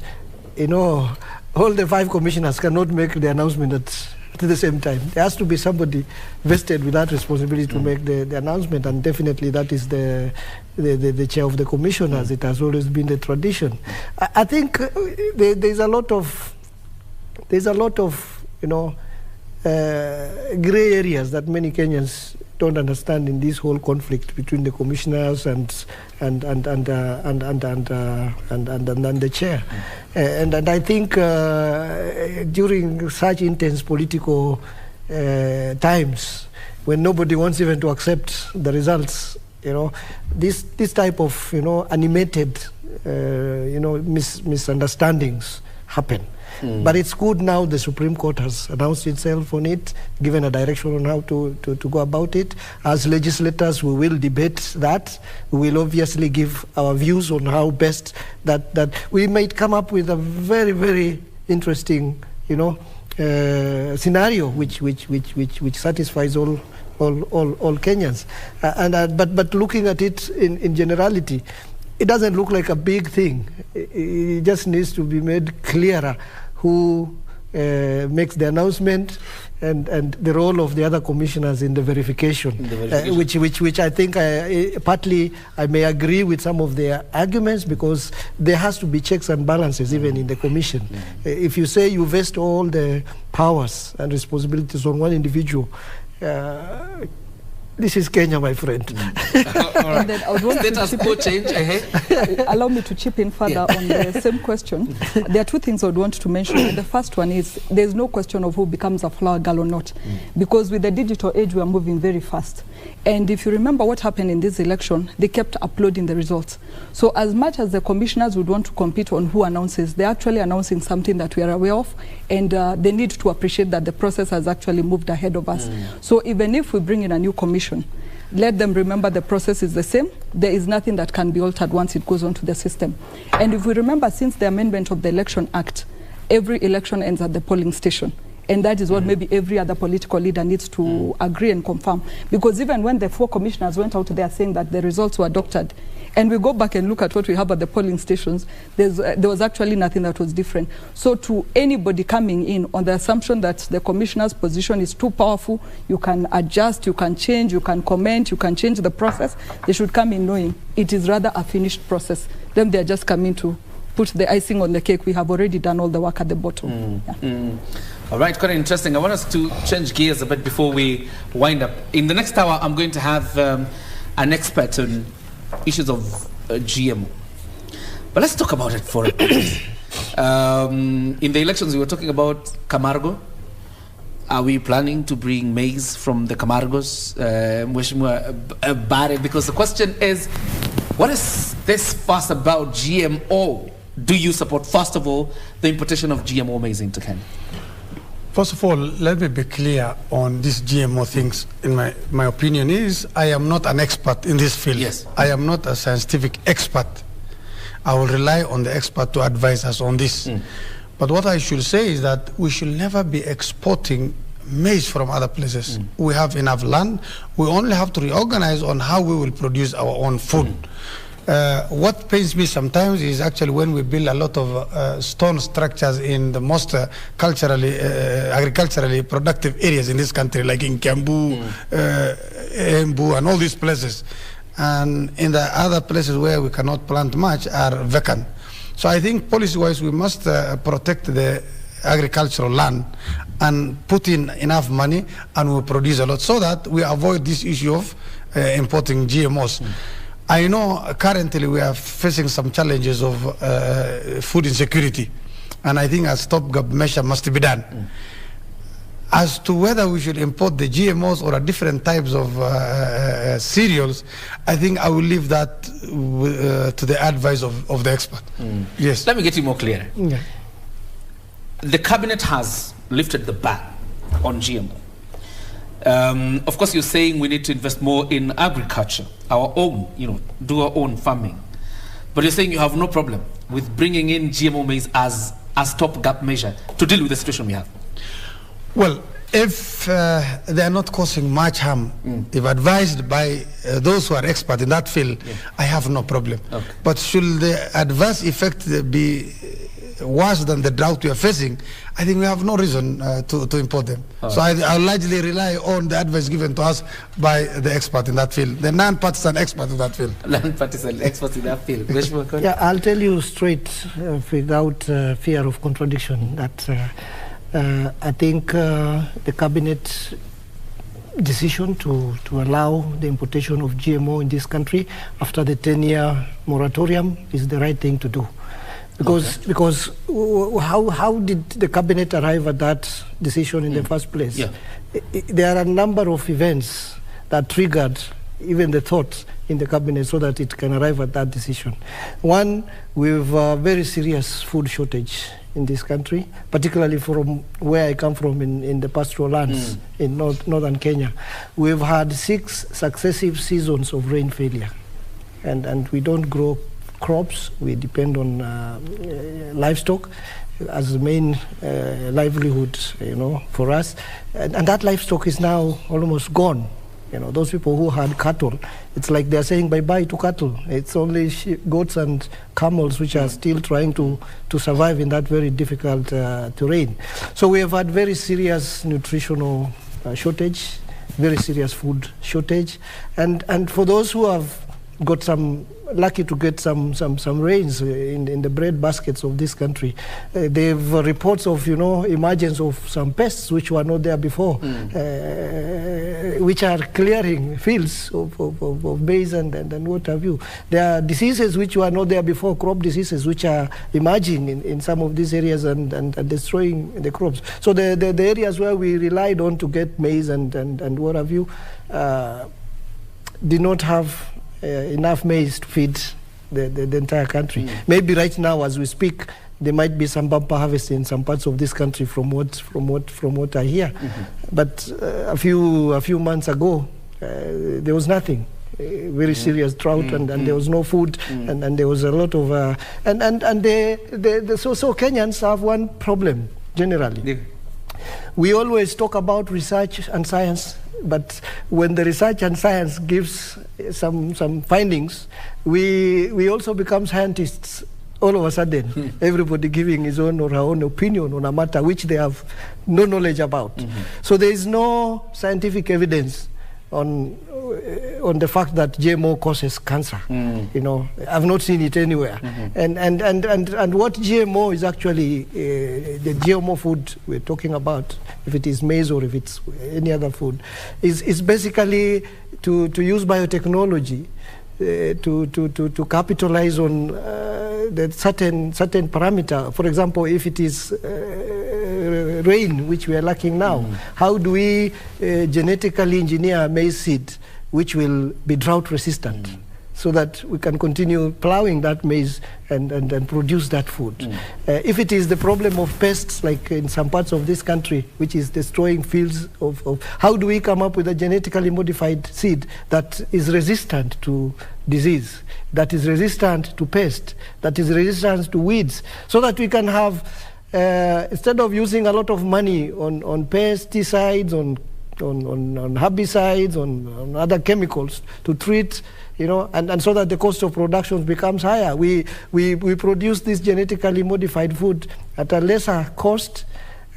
you know, all the 5 commissioners cannot make the announcement at the same time. There has to be somebody vested with that responsibility to make the announcement, and definitely that is the chair of the commission, as it has always been the tradition. I think there's a lot of you know gray areas that many Kenyans don't understand in this whole conflict between the commissioners and the chair. And I think during such intense political times, when nobody wants even to accept the results, you know, this type of, you know, animated you know, misunderstandings happen. But it's good now the Supreme Court has announced itself on it, given a direction on how to go about it. As legislators, we will debate that. We will obviously give our views on how best that we might come up with a very, very interesting, you know, scenario which satisfies all Kenyans. But looking at it in generality, it doesn't look like a big thing. It just needs to be made clearer who makes the announcement and the role of the other commissioners in the verification, which I think partly I may agree with some of their arguments, because there has to be checks and balances even in the commission. If you say you vest all the powers and responsibilities on one individual, this is Kenya, my friend. And then I would want allow me to chip in further on the same question. There are two things I would want to mention. And the first one is there's no question of who becomes a flower girl or not, because with the digital age we are moving very fast. And if you remember what happened in this election, they kept uploading the results. So as much as the commissioners would want to compete on who announces, they're actually announcing something that we are aware of, and they need to appreciate that the process has actually moved ahead of us. So even if we bring in a new commission, let them remember the process is the same. There is nothing that can be altered once it goes onto the system. And if we remember, since the amendment of the Election Act, every election ends at the polling station. And that is what maybe every other political leader needs to agree and confirm. Because even when the 4 commissioners went out there saying that the results were doctored, and we go back and look at what we have at the polling stations, there was actually nothing that was different. So to anybody coming in on the assumption that the commissioner's position is too powerful, you can adjust, you can change, you can comment, you can change the process, they should come in knowing it is rather a finished process. Then they're just coming to put the icing on the cake. We have already done all the work at the bottom. All right, quite interesting. I want us to change gears a bit before we wind up. In the next hour, I'm going to have an expert on issues of GMO. But let's talk about it for a bit. In the elections, we were talking about Camargo. Are we planning to bring maize from the Camargos, Barre? Because the question is, what is this fuss about GMO? Do you support, first of all, the importation of GMO maize into Kenya? First of all, let me be clear on these GMO things. In my opinion is, I am not an expert in this field. Yes. I am not a scientific expert. I will rely on the expert to advise us on this. But what I should say is that we should never be exporting maize from other places. We have enough land. We only have to reorganize on how we will produce our own food. What pains me sometimes is actually when we build a lot of stone structures in the most agriculturally productive areas in this country, like in Kiambu, Embu, and all these places. And in the other places where we cannot plant much are vacant. So I think policy-wise we must protect the agricultural land and put in enough money, and we produce a lot so that we avoid this issue of importing GMOs. I know currently we are facing some challenges of food insecurity, and I think a stopgap measure must be done. As to whether we should import the GMOs or different types of cereals, I think I will leave that to the advice of the expert. Yes. Let me get you more clear. The cabinet has lifted the ban on GMO. Of course, you're saying we need to invest more in agriculture, our own, do our own farming. But you're saying you have no problem with bringing in GMO maize as a stopgap measure to deal with the situation we have. Well, if they are not causing much harm, if advised by those who are expert in that field, I have no problem. Okay. But should the adverse effect be worse than the drought we are facing, I think we have no reason to import them. So I largely rely on the advice given to us by the expert in that field, the non-partisan expert in that field. Non-partisan expert in that field. Yeah, I'll tell you straight, without fear of contradiction, that I think the cabinet decision to allow the importation of GMO in this country after the 10-year moratorium is the right thing to do. Because how did the cabinet arrive at that decision in the first place? There are a number of events that triggered even the thought in the cabinet so that it can arrive at that decision. One, we have a very serious food shortage in this country, particularly from where I come from in the pastoral lands in northern Kenya. We've had 6 successive seasons of rain failure, and we don't grow crops. We depend on livestock, as the main livelihood, for us. And that livestock is now almost gone. Those people who had cattle, it's like they're saying bye-bye to cattle. It's only goats and camels which are still trying to survive in that very difficult terrain. So we have had very serious nutritional shortage, very serious food shortage. And for those who have got lucky to get some rains in the bread baskets of this country, they have reports of emergence of some pests which were not there before, which are clearing fields of maize and what have you. There are diseases which were not there before, crop diseases which are emerging in some of these areas and destroying the crops. So the areas where we relied on to get maize and what have you did not have enough maize to feed the entire country. Maybe right now, as we speak, there might be some bumper harvest in some parts of this country, from what I hear. But a few months ago, there was nothing. Very serious drought, and there was no food, and there was a lot of so Kenyans have one problem generally. We always talk about research and science, but when the research and science gives some findings, we also become scientists all of a sudden. Everybody giving his own or her own opinion on a matter which they have no knowledge about. So there is no scientific evidence on the fact that GMO causes cancer. I've not seen it anywhere. And what GMO is actually, the GMO food we're talking about, if it is maize or if it's any other food, is basically to use biotechnology to capitalize on the certain parameter. For example, if it is rain, which we are lacking now, how do we genetically engineer maize seed which will be drought resistant, so that we can continue plowing that maize and produce that food. If it is the problem of pests, like in some parts of this country, which is destroying fields of how do we come up with a genetically modified seed that is resistant to disease, that is resistant to pest, that is resistant to weeds, so that we can have, instead of using a lot of money on pesticides, on herbicides, on other chemicals to treat, and so that the cost of production becomes higher. We produce this genetically modified food at a lesser cost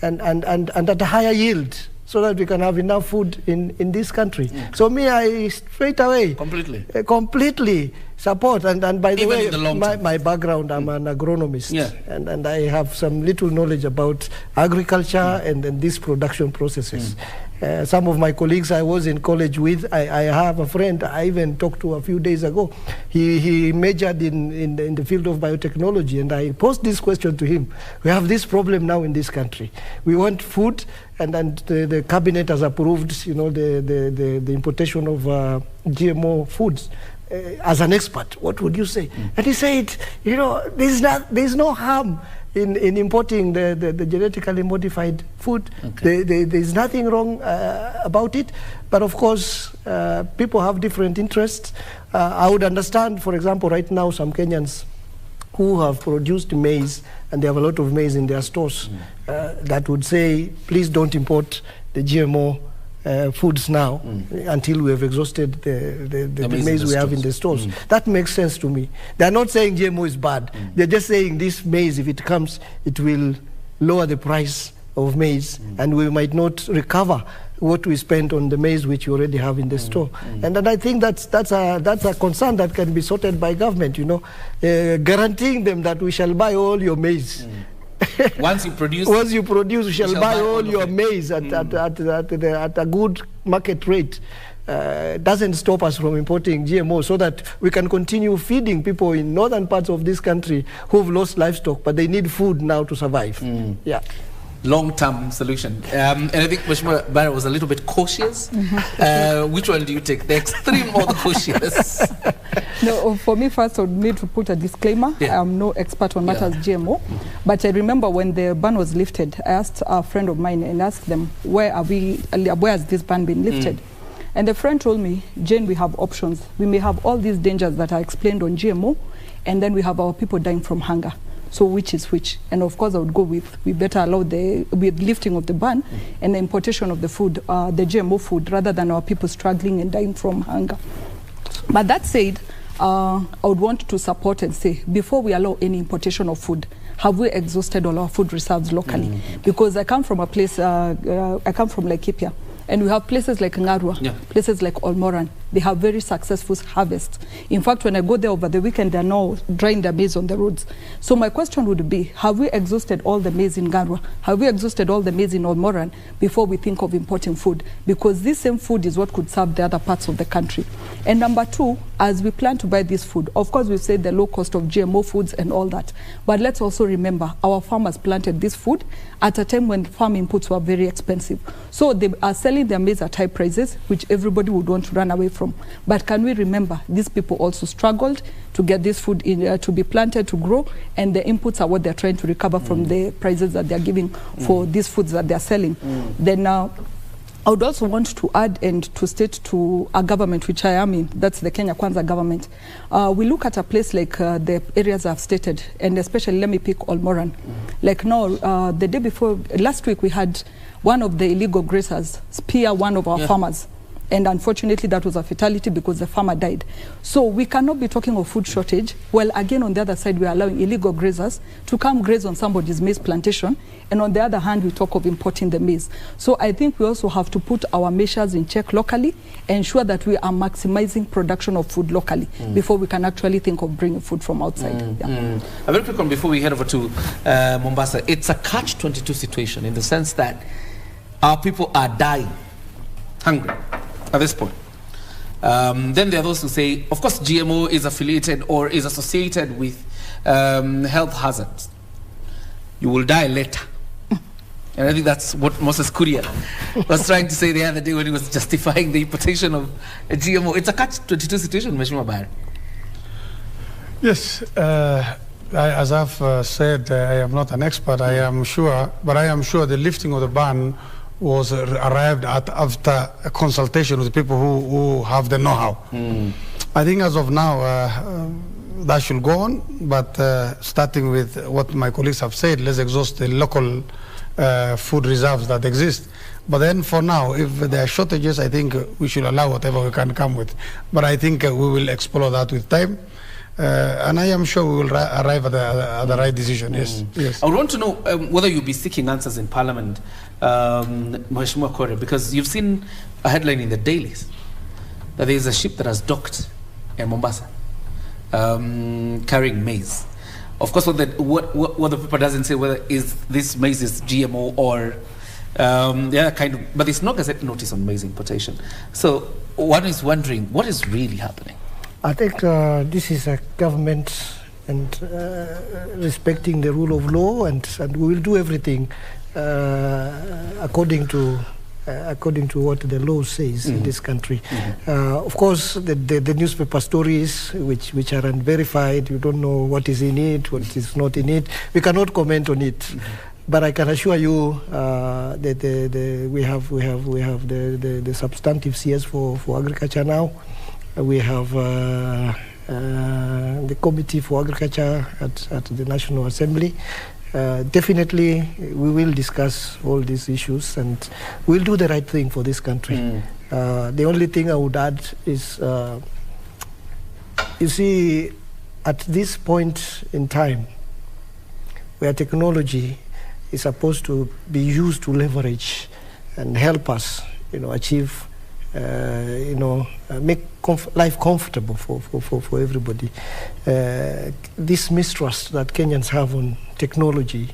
and at a higher yield, so that we can have enough food in this country. So I straight away completely support. And by the way, my background, I'm an agronomist, and I have some little knowledge about agriculture and these production processes. Some of my colleagues I was in college with, I have a friend I even talked to a few days ago. He majored in the field of biotechnology, and I posed this question to him. We have this problem now in this country. We want food, and the cabinet has approved, the importation of GMO foods. As an expert, what would you say? And he said, there's no harm in importing the genetically modified food. There's nothing wrong about it. But of course, people have different interests. I would understand, for example, right now, some Kenyans who have produced maize, and they have a lot of maize in their stores, that would say, please don't import the GMO foods now until we have exhausted the maize we have in the stores. That makes sense to me. They are not saying GMO is bad. They're just saying this maize, if it comes, it will lower the price of maize, and we might not recover what we spent on the maize which you already have in the store. And then I think that's a concern that can be sorted by government, guaranteeing them that we shall buy all your maize. Once you produce, we shall buy all your maize at a good market rate. Doesn't stop us from importing GMO, so that we can continue feeding people in northern parts of this country who've lost livestock, but they need food now to survive. Long-term solution. And I think Mheshimiwa Barre was a little bit cautious. Which one do you take, the extreme or the cautious? No, for me, first I would need to put a disclaimer. I'm no expert on matters GMO, but I remember when the ban was lifted, I asked a friend of mine and asked them, where has this ban been lifted? And the friend told me, Jane, we have options. We may have all these dangers that are explained on GMO, and then we have our people dying from hunger. So which is which? And of course I would go with, we better allow with lifting of the ban and the importation of the food, the GMO food, rather than our people struggling and dying from hunger. But that said, I would want to support and say, before we allow any importation of food, have we exhausted all our food reserves locally? Because I come from a place, I come from Laikipia, and we have places like Ngarua, places like Olmoran. They have very successful harvests. In fact, when I go there over the weekend, they're now drying their maize on the roads. So my question would be, have we exhausted all the maize in Ngarua? Have we exhausted all the maize in Olmoran before we think of importing food? Because this same food is what could serve the other parts of the country. And number two, as we plan to buy this food, of course we've said the low cost of GMO foods and all that. But let's also remember, our farmers planted this food at a time when farm inputs were very expensive. So they are selling their maize at high prices, which everybody would want to run away from. But can we remember, these people also struggled to get this food in, to be planted, to grow, and the inputs are what they're trying to recover from the prices that they're giving for these foods that they're selling. Then I would also want to add and to state to a government, which I am in, that's the Kenya Kwanza government. We look at a place like the areas I've stated, and especially let me pick Olmoran. Like now, the day before, last week we had one of the illegal grazers spear one of our farmers. And unfortunately, that was a fatality because the farmer died. So we cannot be talking of food shortage. Well, again, on the other side, we are allowing illegal grazers to come graze on somebody's maize plantation. And on the other hand, we talk of importing the maize. So I think we also have to put our measures in check locally, ensure that we are maximizing production of food locally before we can actually think of bringing food from outside. A very quick one before we head over to Mombasa. It's a catch-22 situation in the sense that our people are dying, hungry. At this point. Then there are those who say, of course, GMO is affiliated or is associated with health hazards. You will die later. And I think that's what Moses Kuria was trying to say the other day when he was justifying the importation of a GMO. It's a catch-22 situation, Mheshimiwa Barre. Yes, as I've said, I am not an expert, I am sure, but I am sure the lifting of the ban was arrived at after a consultation with people who have the know-how. I think as of now, that should go on, but starting with what my colleagues have said, let's exhaust the local food reserves that exist. But then for now, if there are shortages, I think we should allow whatever we can come with. But I think we will explore that with time. And I am sure we will arrive at the right decision, yes. I would want to know whether you'll be seeking answers in Parliament, Mheshimiwa Kore, because you've seen a headline in the dailies that there is a ship that has docked in Mombasa carrying maize. Of course, what the paper doesn't say whether this maize is GMO or the other kind of, but there's no gazette notice on maize importation. So one is wondering, what is really happening? I think this is a government and respecting the rule of law, and we will do everything according to what the law says in this country. Of course, the newspaper stories which are unverified, you don't know what is in it, what is not in it. We cannot comment on it. But I can assure you that we have the substantive CS for agriculture now. We have the Committee for Agriculture at the National Assembly. Definitely, we will discuss all these issues and we'll do the right thing for this country. The only thing I would add is, you see, at this point in time, where technology is supposed to be used to leverage and help us, achieve, make life comfortable for everybody. This mistrust that Kenyans have on technology,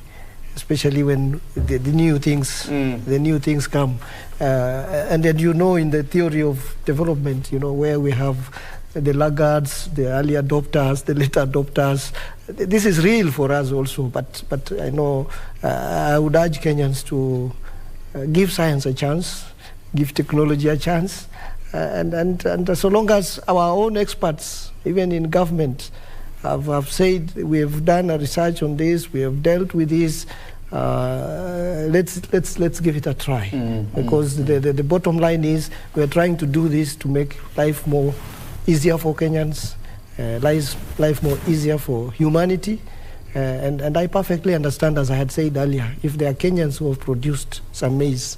especially when the new things come, and then in the theory of development, where we have the laggards, the early adopters, the late adopters. This is real for us also, but I know I would urge Kenyans to give science a chance, give technology a chance, and so long as our own experts, even in government, have said we have done a research on this, we have dealt with this, let's give it a try, because the bottom line is we are trying to do this to make life more easier for Kenyans, life more easier for humanity, And I perfectly understand, as I had said earlier, if there are Kenyans who have produced some maize,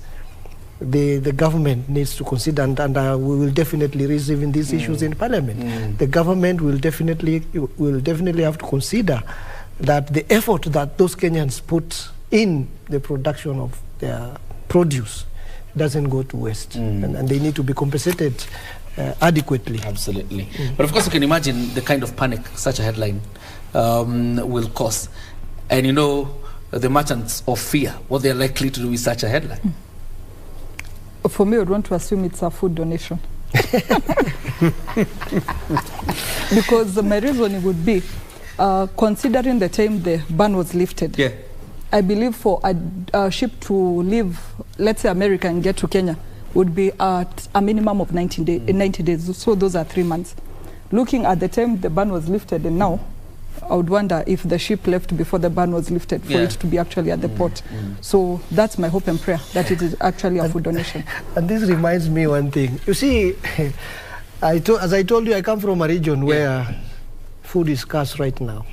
the government needs to consider, and we will definitely raise even these issues in Parliament. The government will definitely have to consider that the effort that those Kenyans put in the production of their produce doesn't go to waste, and they need to be compensated adequately. Absolutely. But of course, you can imagine the kind of panic such a headline will cause. And you know, the merchants of fear, what they're likely to do with such a headline. For me, I would want to assume it's a food donation. Because my reasoning would be, considering the time the ban was lifted, I believe for a ship to leave, let's say America, and get to Kenya, would be at a minimum of 90 days. So those are 3 months. Looking at the time the ban was lifted and now, I would wonder if the ship left before the ban was lifted for it to be actually at the port. So that's my hope and prayer, that it is actually a food donation. And this reminds me one thing. You see, as I told you, I come from a region where food is scarce right now.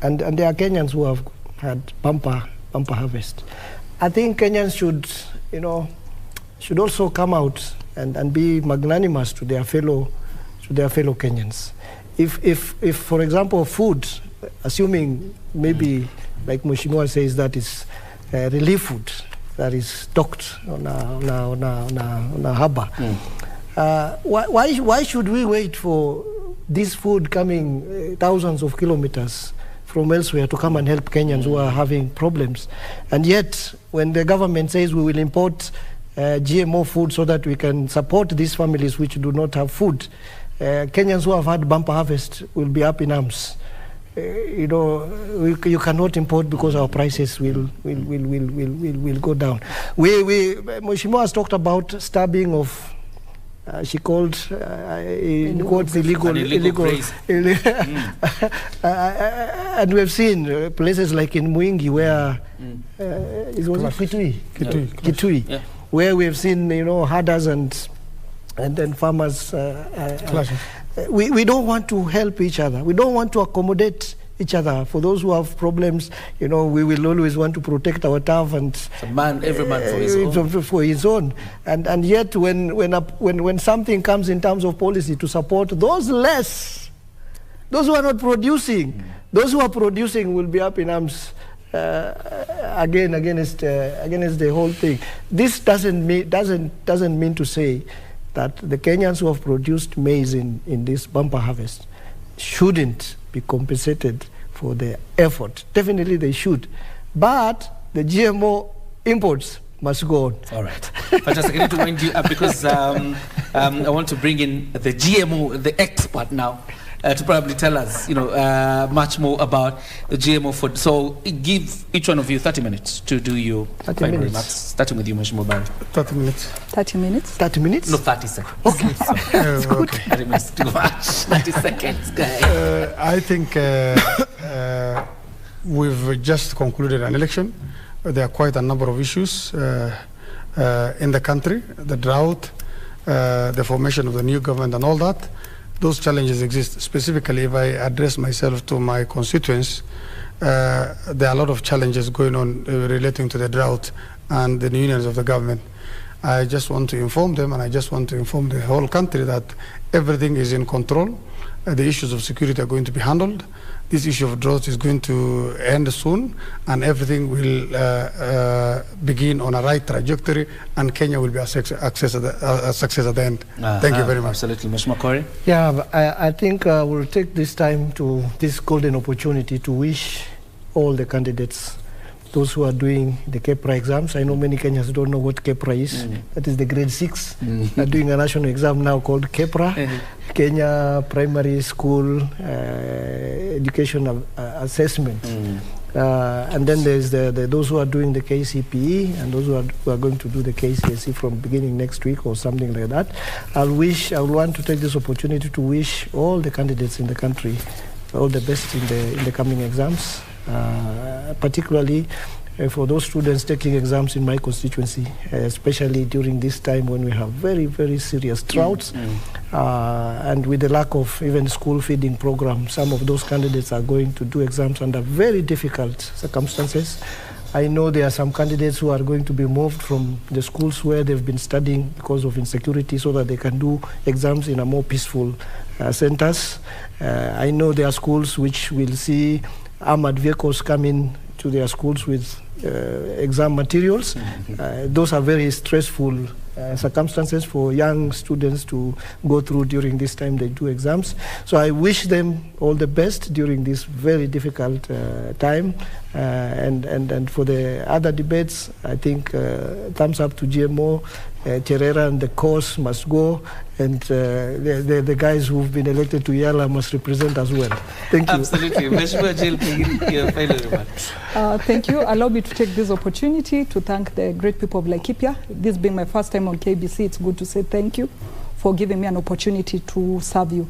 And there are Kenyans who have had bumper harvest. I think Kenyans should also come out and be magnanimous to their fellow Kenyans. If for example, food, assuming maybe like Mheshimiwa says, that is relief food that is stocked on a harbor, why should we wait for this food coming thousands of kilometers from elsewhere to come and help Kenyans who are having problems? And yet, when the government says we will import GMO food so that we can support these families which do not have food, Kenyans who have had bumper harvest will be up in arms. You cannot import because our prices will go down. Mheshimiwa has talked about stabbing of, she called quotes illegal. And we've seen places like in Mwingi where it was Kitui, where we have seen herders and then farmers. We don't want to help each other. We don't want to accommodate each other. For those who have problems, we will always want to protect our turf, and every man for his own. And yet, when something comes in terms of policy to support those who are not producing, those who are producing will be up in arms against the whole thing. This doesn't mean to say that the Kenyans who have produced maize in this bumper harvest shouldn't be compensated for their effort. Definitely they should. But the GMO imports must go on. All right. Fantastic. I need to wind you up because I want to bring in the GMO, the expert now, to probably tell us, much more about the GMO food. So give each one of you 30 minutes to do your 30 minutes. remarks. Starting with you, Mheshimiwa Barre. 30 minutes. 30 minutes? 30 minutes? No, 30 seconds. Okay. That's good. 30 minutes too much. 30 seconds, guys. I think we've just concluded an election. There are quite a number of issues in the country, the drought, the formation of the new government and all that. Those challenges exist. Specifically, if I address myself to my constituents, there are a lot of challenges going on relating to the drought and the unions of the government. I just want to inform them, and I just want to inform the whole country that everything is in control. The issues of security are going to be handled. This issue of drought is going to end soon, and everything will begin on a right trajectory, and Kenya will be a success at the end. Thank you very much. Absolutely. Mheshimiwa Kori? Yeah, I think we'll take this golden opportunity to wish all the candidates, those who are doing the KEPRA exams. I know many Kenyans don't know what KEPRA is. That is the grade 6. They're doing a national exam now called KEPRA, Kenya Primary School Education Assessment. And then there's those who are doing the KCPE and those who are going to do the KCSE from beginning next week or something like that. I want to take this opportunity to wish all the candidates in the country all the best in the coming exams. Particularly for those students taking exams in my constituency, especially during this time when we have very, very serious droughts. And with the lack of even school feeding program, some of those candidates are going to do exams under very difficult circumstances. I know there are some candidates who are going to be moved from the schools where they've been studying because of insecurity so that they can do exams in a more peaceful centers. I know there are schools which will see armored vehicles come in to their schools with exam materials. Those are very stressful circumstances for young students to go through during this time they do exams. So I wish them all the best during this very difficult time. And for the other debates, I think thumbs up to GMO, Terera and the course must go, and the guys who've been elected to EALA must represent as well. Thank you. Absolutely. Thank you. Allow me to take this opportunity to thank the great people of Laikipia. This being my first time on KBC, it's good to say thank you for giving me an opportunity to serve you.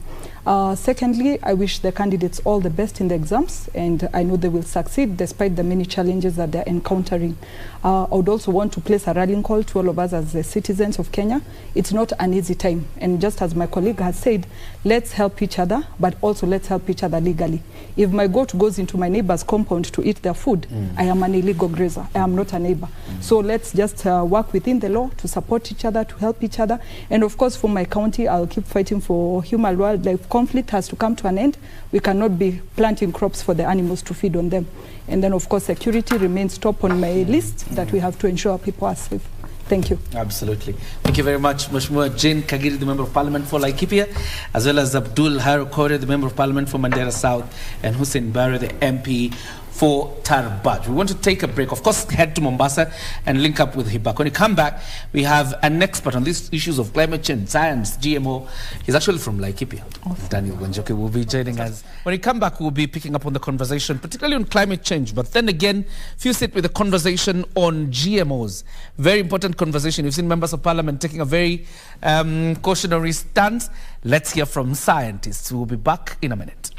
Secondly, I wish the candidates all the best in the exams, and I know they will succeed despite the many challenges that they're encountering. I would also want to place a rallying call to all of us as the citizens of Kenya. It's not an easy time, and just as my colleague has said, let's help each other, but also let's help each other legally. If my goat goes into my neighbor's compound to eat their food, I am an illegal grazer. I am not a neighbor. So let's just work within the law to support each other, to help each other. And of course, for my county, I'll keep fighting for human wildlife. Conflict has to come to an end. We cannot be planting crops for the animals to feed on them. And then, of course, security remains top on my list that we have to ensure people are safe. Thank you. Absolutely. Thank you very much, Mheshimiwa J Kagiri, the Member of Parliament for Laikipia, as well as Abdul, the Member of Parliament for Mandera South, and Hussein Barre, the MP for Tarbaj. We want to take a break. Of course, head to Mombasa and link up with Hibak. When we come back, we have an expert on these issues of climate change, science, GMO. He's actually from Laikipia. Awesome. Daniel Wenjoke will be joining us. When we come back, we'll be picking up on the conversation, particularly on climate change. But then again, fuse it with a conversation on GMOs. Very important conversation. You've seen members of parliament taking a very cautionary stance. Let's hear from scientists. We'll be back in a minute.